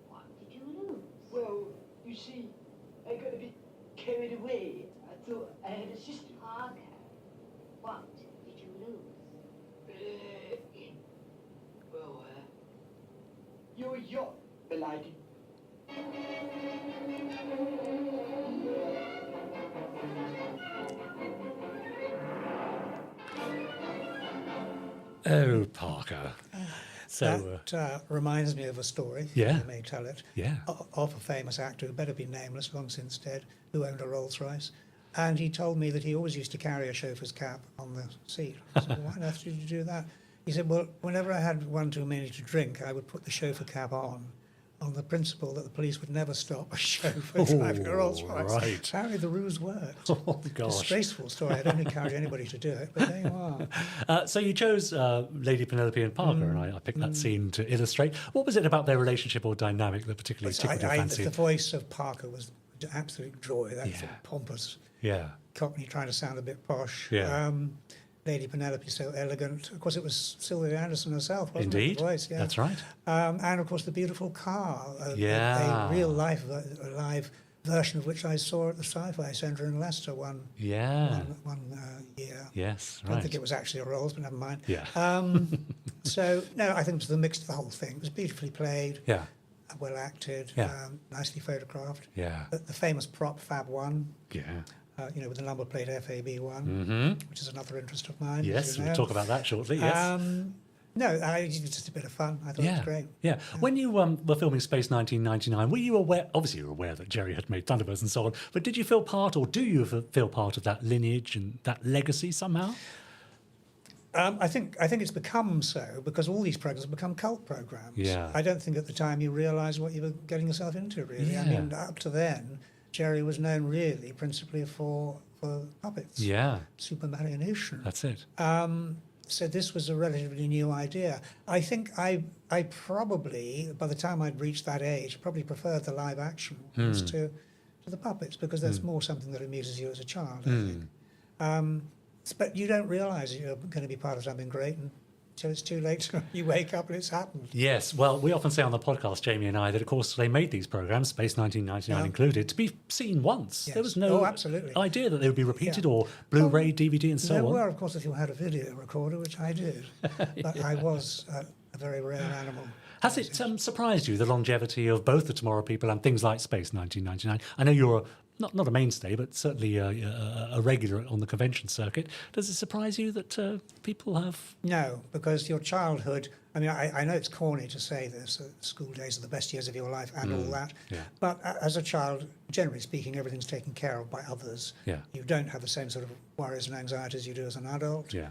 What did you lose? Well, you see, I got a bit carried away. I thought I had a sister. Parker, what did you lose? Well, your yacht, lady. Oh, Parker. So, That reminds me of a story. Yeah. I may tell it. yeah. Of a famous actor who better be nameless, long since dead, who owned a Rolls Royce. And he told me that he always used to carry a chauffeur's cap on the seat. I said, why on earth did you do that? He said, well, whenever I had one too many to drink, I would put the chauffeur cap on the principle that the police would never stop a chauffeur driving a Rolls Royce. right. Apparently the ruse worked. Oh, gosh. Disgraceful story. I'd only encourage anybody to do it, but there you are. So you chose Lady Penelope and Parker, and I picked that scene to illustrate. What was it about their relationship or dynamic that particularly tickled your fancy? The voice of Parker was an absolute joy. That sort Yeah. of pompous Yeah. Cockney trying to sound a bit posh. Yeah. Lady Penelope so elegant. Of course, it was Sylvia Anderson herself, wasn't it? Indeed, The voice, yeah. that's right. And of course, the beautiful car, Yeah. a real live version of which I saw at the Sci-Fi Centre in Leicester one year. Yes, I right. don't think it was actually a Rolls, but never mind. Yeah. So, no, I think it was the mix of the whole thing. It was beautifully played, Yeah, well acted, Yeah. nicely photographed. yeah, The famous prop Fab 1, yeah. with the number plate FAB1, Mm-hmm. which is another interest of mine. as Yes, you we'll know. talk about that shortly, yes. No, it was just a bit of fun. I thought it was great. Yeah. When you were filming Space 1999, were you aware, obviously you were aware that Gerry had made Thunderbirds and so on, but did you feel part, or do you feel part of that lineage and that legacy somehow? I think it's become so because all these programs have become cult programs. Yeah. I don't think at the time you realised what you were getting yourself into, really. Yeah. I mean, up to then, Gerry was known really principally for puppets. Yeah, Supermarionation. that's it. So this was a relatively new idea. I think I probably, by the time I'd reached that age, probably preferred the live action ones to the puppets because that's more something that amuses you as a child, I think. But you don't realise that you're going to be part of something great until it's too late. You wake up and it's happened. Yes, well, we often say on the podcast, Jamie and I, that of course they made these programmes, Space 1999 included, to be seen once. Yes. There was no absolutely. idea that they would be repeated or Blu-ray, DVD and so There on. were, of course, if you had a video recorder, which I did. But I was a very rare animal. Has it surprised you, the longevity of both the Tomorrow People and things like Space 1999? I know you're not a mainstay, but certainly a regular on the convention circuit. Does it surprise you that people have... No, because your childhood, I mean, I know it's corny to say this, school days are the best years of your life and all that, yeah. but as a child, generally speaking, everything's taken care of by others. Yeah. You don't have the same sort of worries and anxieties you do as an adult. Yeah.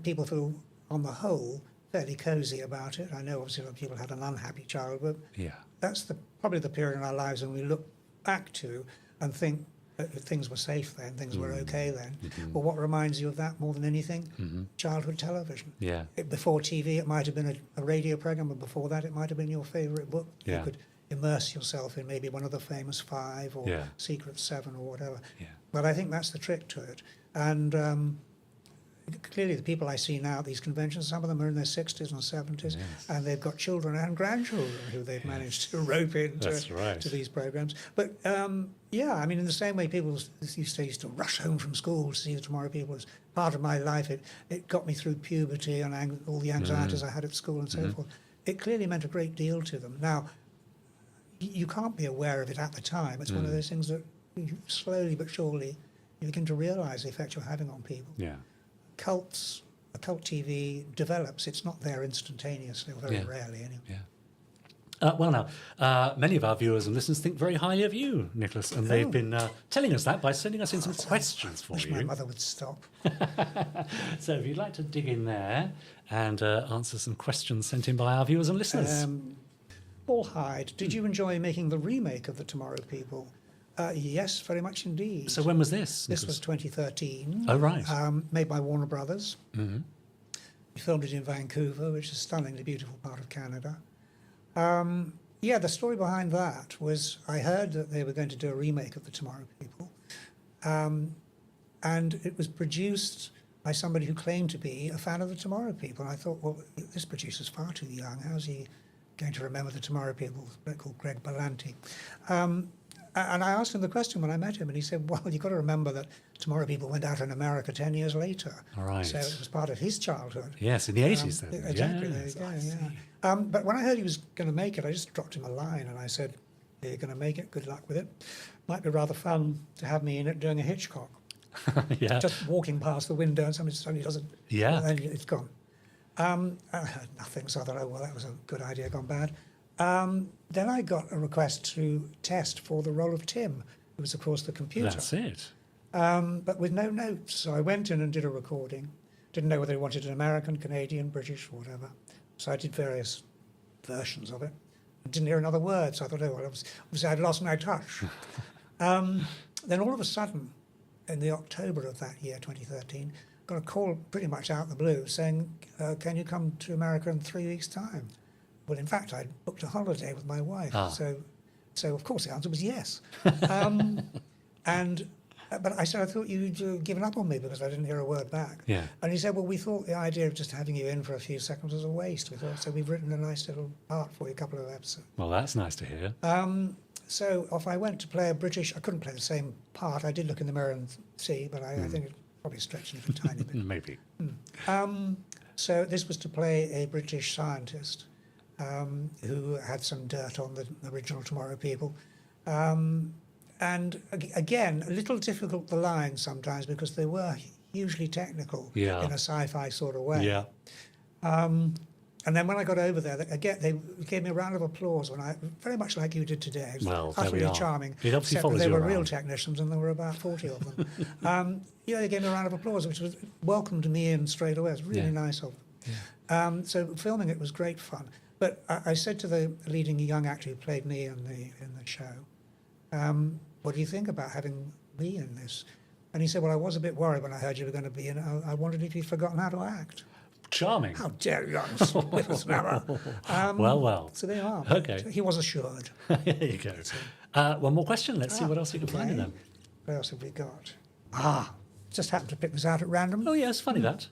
People feel, on the whole, fairly cosy about it. I know obviously a lot of people had an unhappy childhood. Yeah. That's probably the period in our lives when we look back to and think that things were safe then, things were okay then. But what reminds you of that more than anything? Childhood television. Yeah. Before TV, it might have been a radio program, and before that, it might have been your favourite book. Yeah. You could immerse yourself in maybe one of the famous 5 or Yeah. Secret 7 or whatever. Yeah. But I think that's the trick to it. And clearly the people I see now at these conventions, some of them are in their 60s and 70s, and they've got children and grandchildren who they've managed to rope into to these programs. But yeah, I mean, in the same way people used to rush home from school to see the Tomorrow People as part of my life. It got me through puberty and all the anxieties I had at school and so forth. It clearly meant a great deal to them. Now, you can't be aware of it at the time. It's one of those things that you slowly but surely you begin to realise the effect you're having on people. Yeah. Cult TV develops. It's not there instantaneously, or very rarely anyway. Yeah. Well, now, many of our viewers and listeners think very highly of you, Nicholas, and they've been telling us that by sending us in some questions for Wish you. my mother would stop. So if you'd like to dig in there and answer some questions sent in by our viewers and listeners. Paul Hyde, did you enjoy making the remake of The Tomorrow People? Yes, very much indeed. So when was this? This was 2013. Oh, right. Made by Warner Brothers. Mm-hmm. We filmed it in Vancouver, which is a stunningly beautiful part of Canada. Yeah, the story behind that was I heard that they were going to do a remake of The Tomorrow People. And it was produced by somebody who claimed to be a fan of The Tomorrow People. And I thought, well, this producer's far too young. How's he going to remember The Tomorrow People? Called Greg Berlanti. And I asked him the question when I met him, and he said, well, you've got to remember that Tomorrow People went out in America 10 years later. All right. So it was part of his childhood. Yes, in the 80s then. Exactly, Yes, there you go, yeah. But when I heard he was going to make it, I just dropped him a line, and I said, you're going to make it, good luck with it. Might be rather fun to have me in it doing a Hitchcock. Yeah. Just walking past the window and somebody suddenly does it. Yeah. And then it's gone. I heard nothing, so I thought, oh, well, that was a good idea gone bad. Then I got a request to test for the role of Tim, who was, of course, the computer. That's it. But with no notes. So I went in and did a recording. Didn't know whether they wanted an American, Canadian, British, or whatever. So I did various versions of it. I didn't hear another word, so I thought, oh, well, obviously I'd lost my touch. Then all of a sudden, in the October of that year, 2013, got a call pretty much out of the blue saying, can you come to America in 3 weeks' time? Well, in fact, I'd booked a holiday with my wife. So of course, the answer was yes. And But I said, I thought you'd given up on me because I didn't hear a word back. Yeah. And he said, well, we thought the idea of just having you in for a few seconds was a waste. We thought, so we've written a nice little part for you, a couple of episodes. Well, that's nice to hear. So off I went to play a British. I couldn't play the same part. I did look in the mirror and see, but I think it probably stretched it a tiny bit. Maybe. So this was to play a British scientist who had some dirt on the original Tomorrow People. And again, a little difficult, the lines sometimes, because they were hugely technical in a sci-fi sort of way. Yeah. And then when I got over there, again, they gave me a round of applause when very much like you did today. It was Well, there we utterly are. charming. It obviously except follows that they you were real around. technicians, and there were about 40 of them. They gave me a round of applause, which was welcomed me in straight away. It was really nice of them. So filming it was great fun. But I said to the leading young actor who played me in the show, what do you think about having me in this? And he said, well, I was a bit worried when I heard you were going to be in it. I wondered if you'd forgotten how to act. Charming. How dare you, young whippersnapper. Well. So there you are. Okay. He was assured. There you go. One more question. Let's see what else you can find in them. What else have we got? Just happened to pick this out at random. Oh, yes, funny that.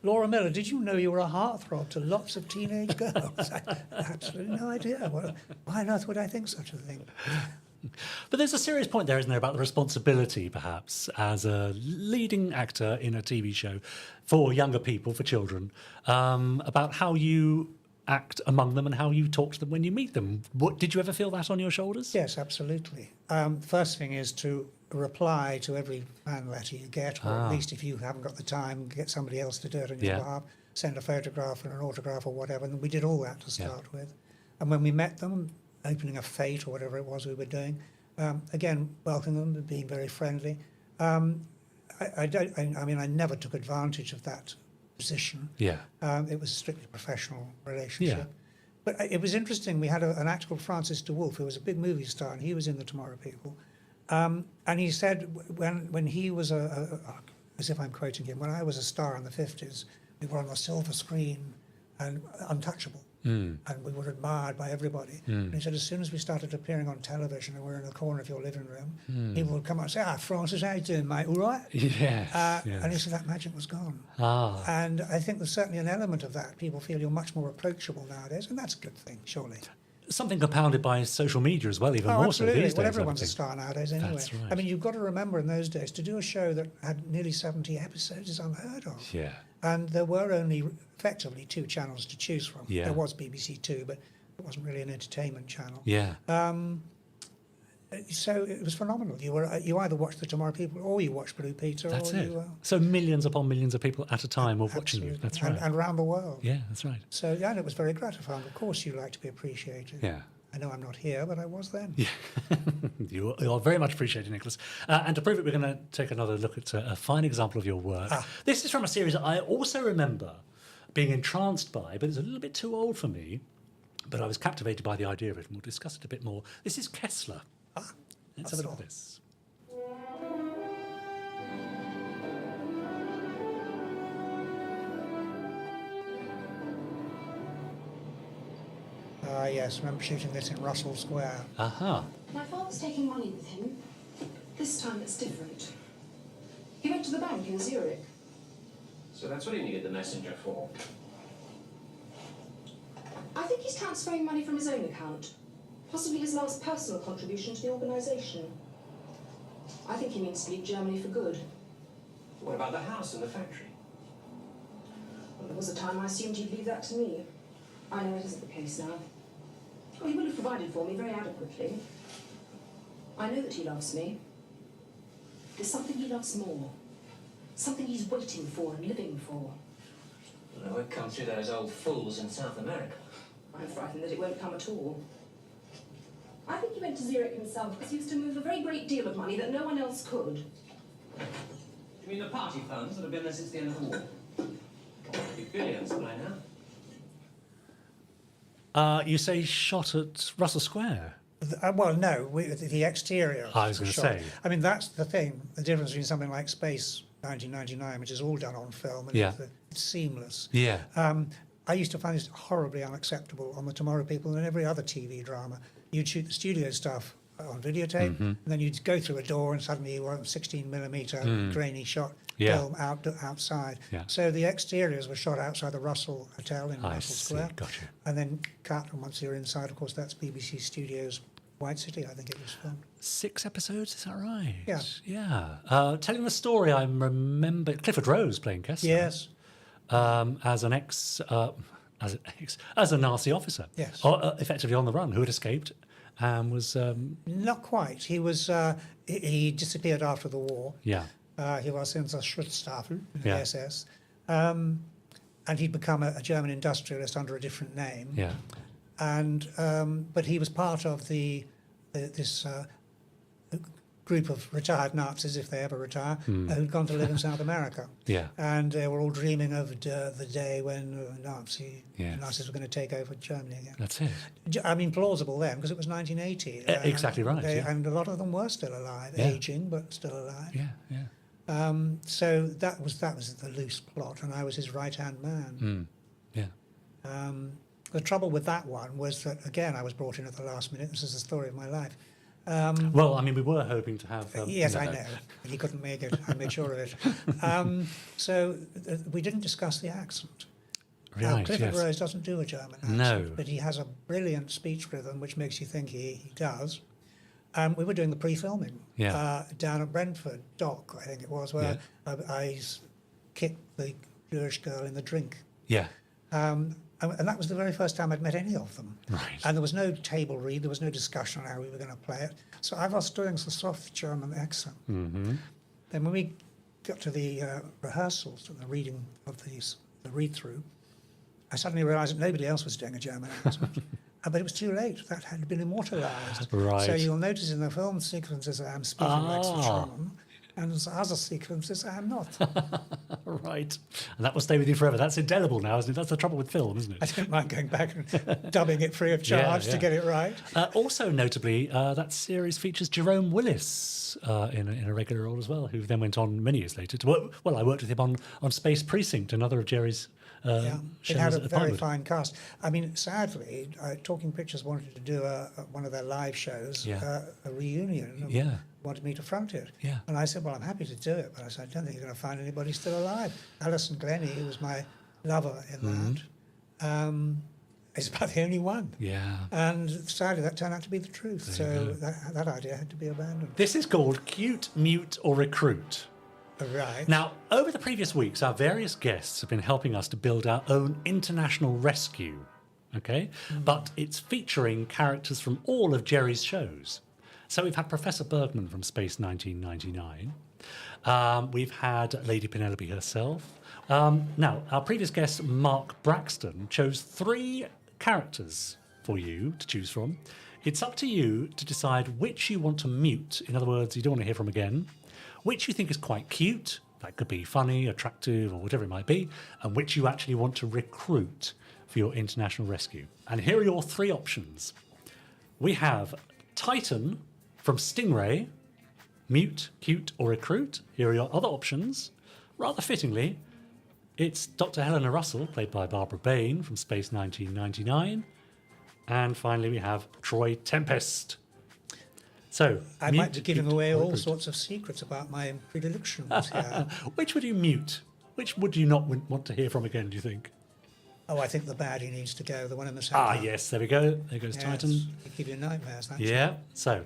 Laura Miller, did you know you were a heartthrob to lots of teenage girls? I had absolutely no idea. Why on earth would I think such a thing? But there's a serious point there, isn't there, about the responsibility, perhaps, as a leading actor in a TV show for younger people, for children, about how you act among them and how you talk to them when you meet them. Did you ever feel that on your shoulders? Yes, absolutely. First thing is to reply to every fan letter you get, or at least if you haven't got the time, get somebody else to do it on your behalf, send a photograph and an autograph or whatever. And we did all that to start with. And when we met them, opening a fete or whatever it was we were doing, again, welcoming them, being very friendly. I never took advantage of that position. Yeah. It was a strictly professional relationship. Yeah. But it was interesting. We had an actor called Francis DeWolf, who was a big movie star, and he was in the Tomorrow People. And he said when he was as if I'm quoting him, when I was a star in the 50s, we were on a silver screen and untouchable. And we were admired by everybody. And he said, as soon as we started appearing on television and we were in the corner of your living room, people would come up and say, Francis, how you doing, mate? All right? Yes. And he said, that magic was gone. Ah. And I think there's certainly an element of that. People feel you're much more approachable nowadays, and that's a good thing, surely. Something compounded by social media as well, even more absolutely. so these days. Well, I everyone's a think. star nowadays anyway. That's right. I mean, you've got to remember in those days, to do a show that had nearly 70 episodes is unheard of. Yeah. And there were only effectively 2 channels to choose from. Yeah. There was BBC Two, but it wasn't really an entertainment channel. Yeah. So it was phenomenal. You either watched the Tomorrow People or you watched Blue Peter. That's or it. You, So millions upon millions of people at a time were watching you. That's right. And around the world. Yeah, that's right. So, and it was very gratifying. Of course, you like to be appreciated. Yeah. I know I'm not here, but I was then. Yeah. You are very much appreciated, Nicholas. And to prove it, we're going to take another look at a fine example of your work. This is from a series that I also remember being entranced by, but it's a little bit too old for me. But I was captivated by the idea of it, and we'll discuss it a bit more. This is Kessler. Let's have a look at this. Yes, I remember shooting this in Russell Square. Aha. My father's taking money with him. This time it's different. He went to the bank in Zurich. So that's what he needed the messenger for. I think he's transferring money from his own account. Possibly his last personal contribution to the organisation. I think he means to leave Germany for good. What about the house and the factory? Well, there was a time I assumed he'd leave that to me. I know it isn't the case now. Oh, he will have provided for me very adequately. I know that he loves me. There's something he loves more. Something he's waiting for and living for. Well, it won't come through those old fools in South America. I'm frightened that it won't come at all. I think he went to Zurich himself because he was to move a very great deal of money that no one else could. You mean the party funds that have been there since the end of the war? Be billions by now. You say shot at Russell Square? Well, no, the exterior. I was going to say. I mean, that's the thing. The difference between something like Space 1999, which is all done on film, and it's seamless. Yeah. I used to find this horribly unacceptable on the Tomorrow People and every other TV drama. You'd shoot the studio stuff on videotape, and then you'd go through a door and suddenly you were on 16mm grainy shot film outside. Yeah. So the exteriors were shot outside the Russell Hotel in I Russell see, Square, gotcha. and then cut. And once you're inside, of course, that's BBC Studios White City. I think it was filmed. 6 episodes, is that right? Yeah. Yeah. Telling the story, I remember Clifford Rose playing Kessler. Yes. As a Nazi officer. Yes. Effectively on the run, who had escaped and was. Not quite. He was. He disappeared after the war. Yeah. He was in the Schutzstaffel, the Yeah. SS. And he'd become a German industrialist under a different name. Yeah. And but he was part of this group of retired Nazis, if they ever retire, who'd gone to live in South America. Yeah. And they were all dreaming of the day when Nazis were going to take over Germany again. That's it. I mean, plausible then, because it was 1980. Exactly right. And a lot of them were still alive, aging, but still alive. Yeah, yeah. So that was the loose plot, and I was his right-hand man. Yeah. The trouble with that one was that, again, I was brought in at the last minute. This is the story of my life. Well, I mean, we were hoping to have... yes, I know. He couldn't make it. I made sure of it. So we didn't discuss the accent. Right, Clifford Rose doesn't do a German accent, No. but he has a brilliant speech rhythm, which makes you think he does. We were doing the pre-filming down at Brentford Dock, I think it was, where I kicked the Jewish girl in the drink. Yeah. And that was the very first time I'd met any of them. Right. And there was no table read, there was no discussion on how we were going to play it. So I was doing the soft German accent. Mm-hmm. Then when we got to the rehearsals and the reading of the read-through, I suddenly realised that nobody else was doing a German accent. But it was too late. That had been immortalised. Right. So you'll notice in the film sequences I am speaking like the German, and in other sequences I am not. Right. And that will stay with you forever. That's indelible now, isn't it? That's the trouble with film, isn't it? I don't mind going back and dubbing it free of charge to get it right. Also, notably, that series features Jerome Willis in a regular role as well, who then went on many years later to work. Well, I worked with him on Space Precinct, another of Jerry's shows. It had a at very Hollywood. fine cast. I mean, sadly, Talking Pictures wanted to do one of their live shows, a reunion. And wanted me to front it. Yeah. And I said, well, I'm happy to do it, but I said, I don't think you're going to find anybody still alive. Alison Glennie, who was my lover in that, is about the only one. Yeah. And sadly, that turned out to be the truth. So that idea had to be abandoned. This is called Cute, Mute or Recruit. Right. Now, over the previous weeks, our various guests have been helping us to build our own international rescue, okay? But it's featuring characters from all of Gerry's shows. So we've had Professor Bergman from Space 1999. We've had Lady Penelope herself. Now, our previous guest, Mark Braxton, chose 3 characters for you to choose from. It's up to you to decide which you want to mute. In other words, you don't want to hear from again. Which you think is quite cute, that could be funny, attractive, or whatever it might be, and which you actually want to recruit for your international rescue. And here are your 3 options. We have Titan from Stingray, mute, cute, or recruit. Here are your other options. Rather fittingly, it's Dr. Helena Russell, played by Barbara Bain from Space 1999. And finally, we have Troy Tempest. So, I might be giving away all sorts of secrets about my predilections here. Which would you mute? Which would you not want to hear from again, do you think? Oh, I think the baddie needs to go, the one in the centre. Yes, there we go. There goes Titan. They give you nightmares, that Yeah, so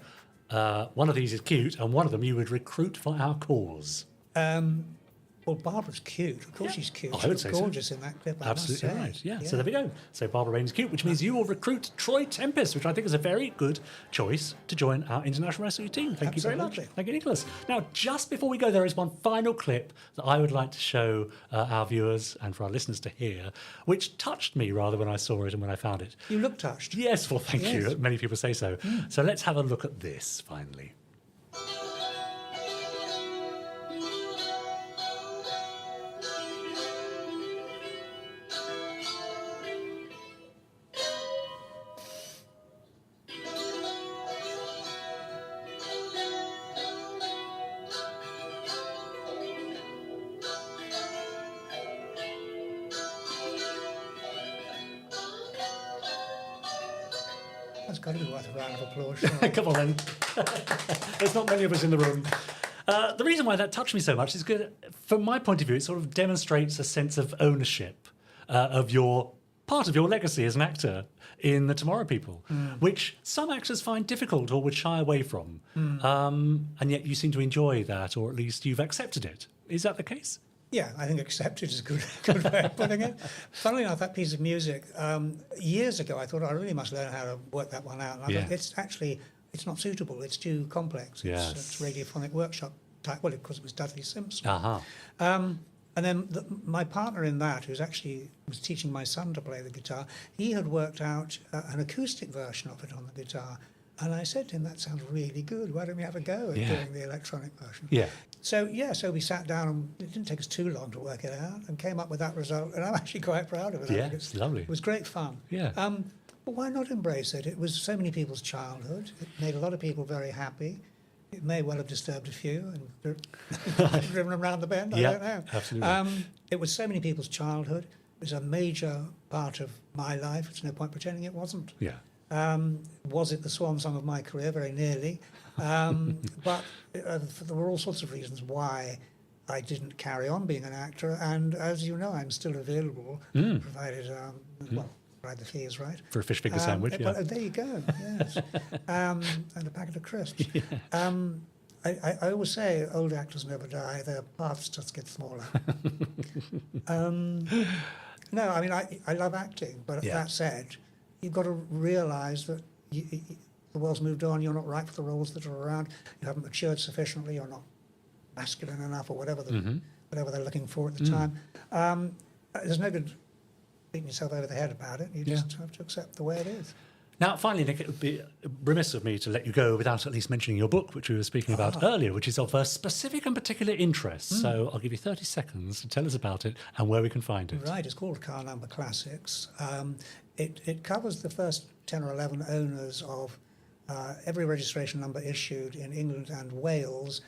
one of these is cute, and one of them you would recruit for our cause. Well, Barbara's cute. Of course she's cute. Oh, I She would looks say so. gorgeous in that clip, I must Absolutely say. right. Yeah. So there we go. So Barbara Bain is cute, which means you will recruit Troy Tempest, which I think is a very good choice to join our international rescue team. Thank you very much. Absolutely. Thank you, Nicholas. Now, just before we go, there is one final clip that I would like to show our viewers and for our listeners to hear, which touched me rather when I saw it and when I found it. You look touched. Yes, well, thank Yes. you. Many people say so. So let's have a look at this finally. That's got to be worth a round of applause. Surely. Come on then. There's not many of us in the room. The reason why that touched me so much is because, from my point of view, it sort of demonstrates a sense of ownership of your part of your legacy as an actor in The Tomorrow People, which some actors find difficult or would shy away from. And yet you seem to enjoy that, or at least you've accepted it. Is that the case? Yeah, I think accepted is a good way of putting it. Funnily enough, that piece of music, years ago, I thought I really must learn how to work that one out. And I thought it's not suitable. It's too complex. Yes. It's radiophonic workshop type. Well, of course, it was Dudley Simpson. And then my partner in that, who was teaching my son to play the guitar, he had worked out an acoustic version of it on the guitar. And I said to him, that sounds really good. Why don't we have a go at doing the electronic version? Yeah. So we sat down, and it didn't take us too long to work it out, and came up with that result. And I'm actually quite proud of it. Yeah, it's lovely. It was great fun. Yeah. But why not embrace it? It was so many people's childhood. It made a lot of people very happy. It may well have disturbed a few and driven them around the bend. I don't know. Absolutely. It was so many people's childhood. It was a major part of my life. It's no point pretending it wasn't. Yeah. Was it the swan song of my career? Very nearly. But there were all sorts of reasons why I didn't carry on being an actor. And as you know, I'm still available, provided, provide the fee is right. For a fish finger sandwich, yeah. Well, there you go, yes. And a packet of crisps. Yeah. I always say old actors never die, their paths just get smaller. No, I mean, I love acting, but that said, you've got to realise that the world's moved on, you're not right for the roles that are around, you haven't matured sufficiently, you're not masculine enough, or whatever they're looking for at the time. There's no good beating yourself over the head about it. You just have to accept the way it is. Now, finally, Nick, it would be remiss of me to let you go without at least mentioning your book, which we were speaking about earlier, which is of a specific and particular interest. So I'll give you 30 seconds to tell us about it and where we can find it. Right, it's called Car Number Classics. It covers the first 10 or 11 owners of every registration number issued in England and Wales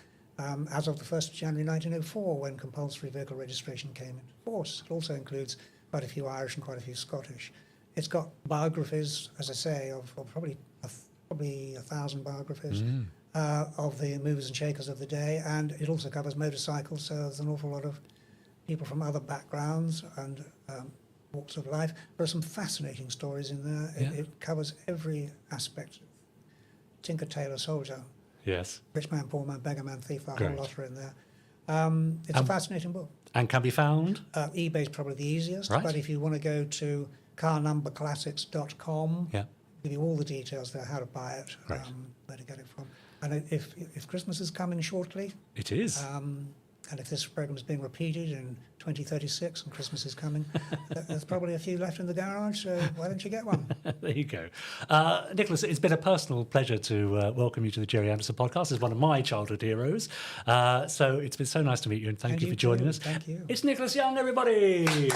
as of the 1st of January 1904, when compulsory vehicle registration came into force. It also includes quite a few Irish and quite a few Scottish. It's got biographies, as I say, of probably 1,000 biographies of the movers and shakers of the day, and it also covers motorcycles, so there's an awful lot of people from other backgrounds and walks of life. There are some fascinating stories in there. It covers every aspect. Tinker, tailor, soldier. Yes. Rich man, poor man, beggar man, thief, a whole lot are in there. It's a fascinating book. And can be found? eBay's probably the easiest, right. But if you want to go to carnumberclassics.com, give you all the details there, how to buy it, right. Where to get it from. And if Christmas is coming shortly... It is. And if this program is being repeated in 2036 and Christmas is coming, there's probably a few left in the garage, so why don't you get one? There you go. Nicholas, it's been a personal pleasure to welcome you to the Gerry Anderson Podcast as one of my childhood heroes. So it's been so nice to meet you, and thank you for joining us. Thank you. It's Nicholas Young, everybody.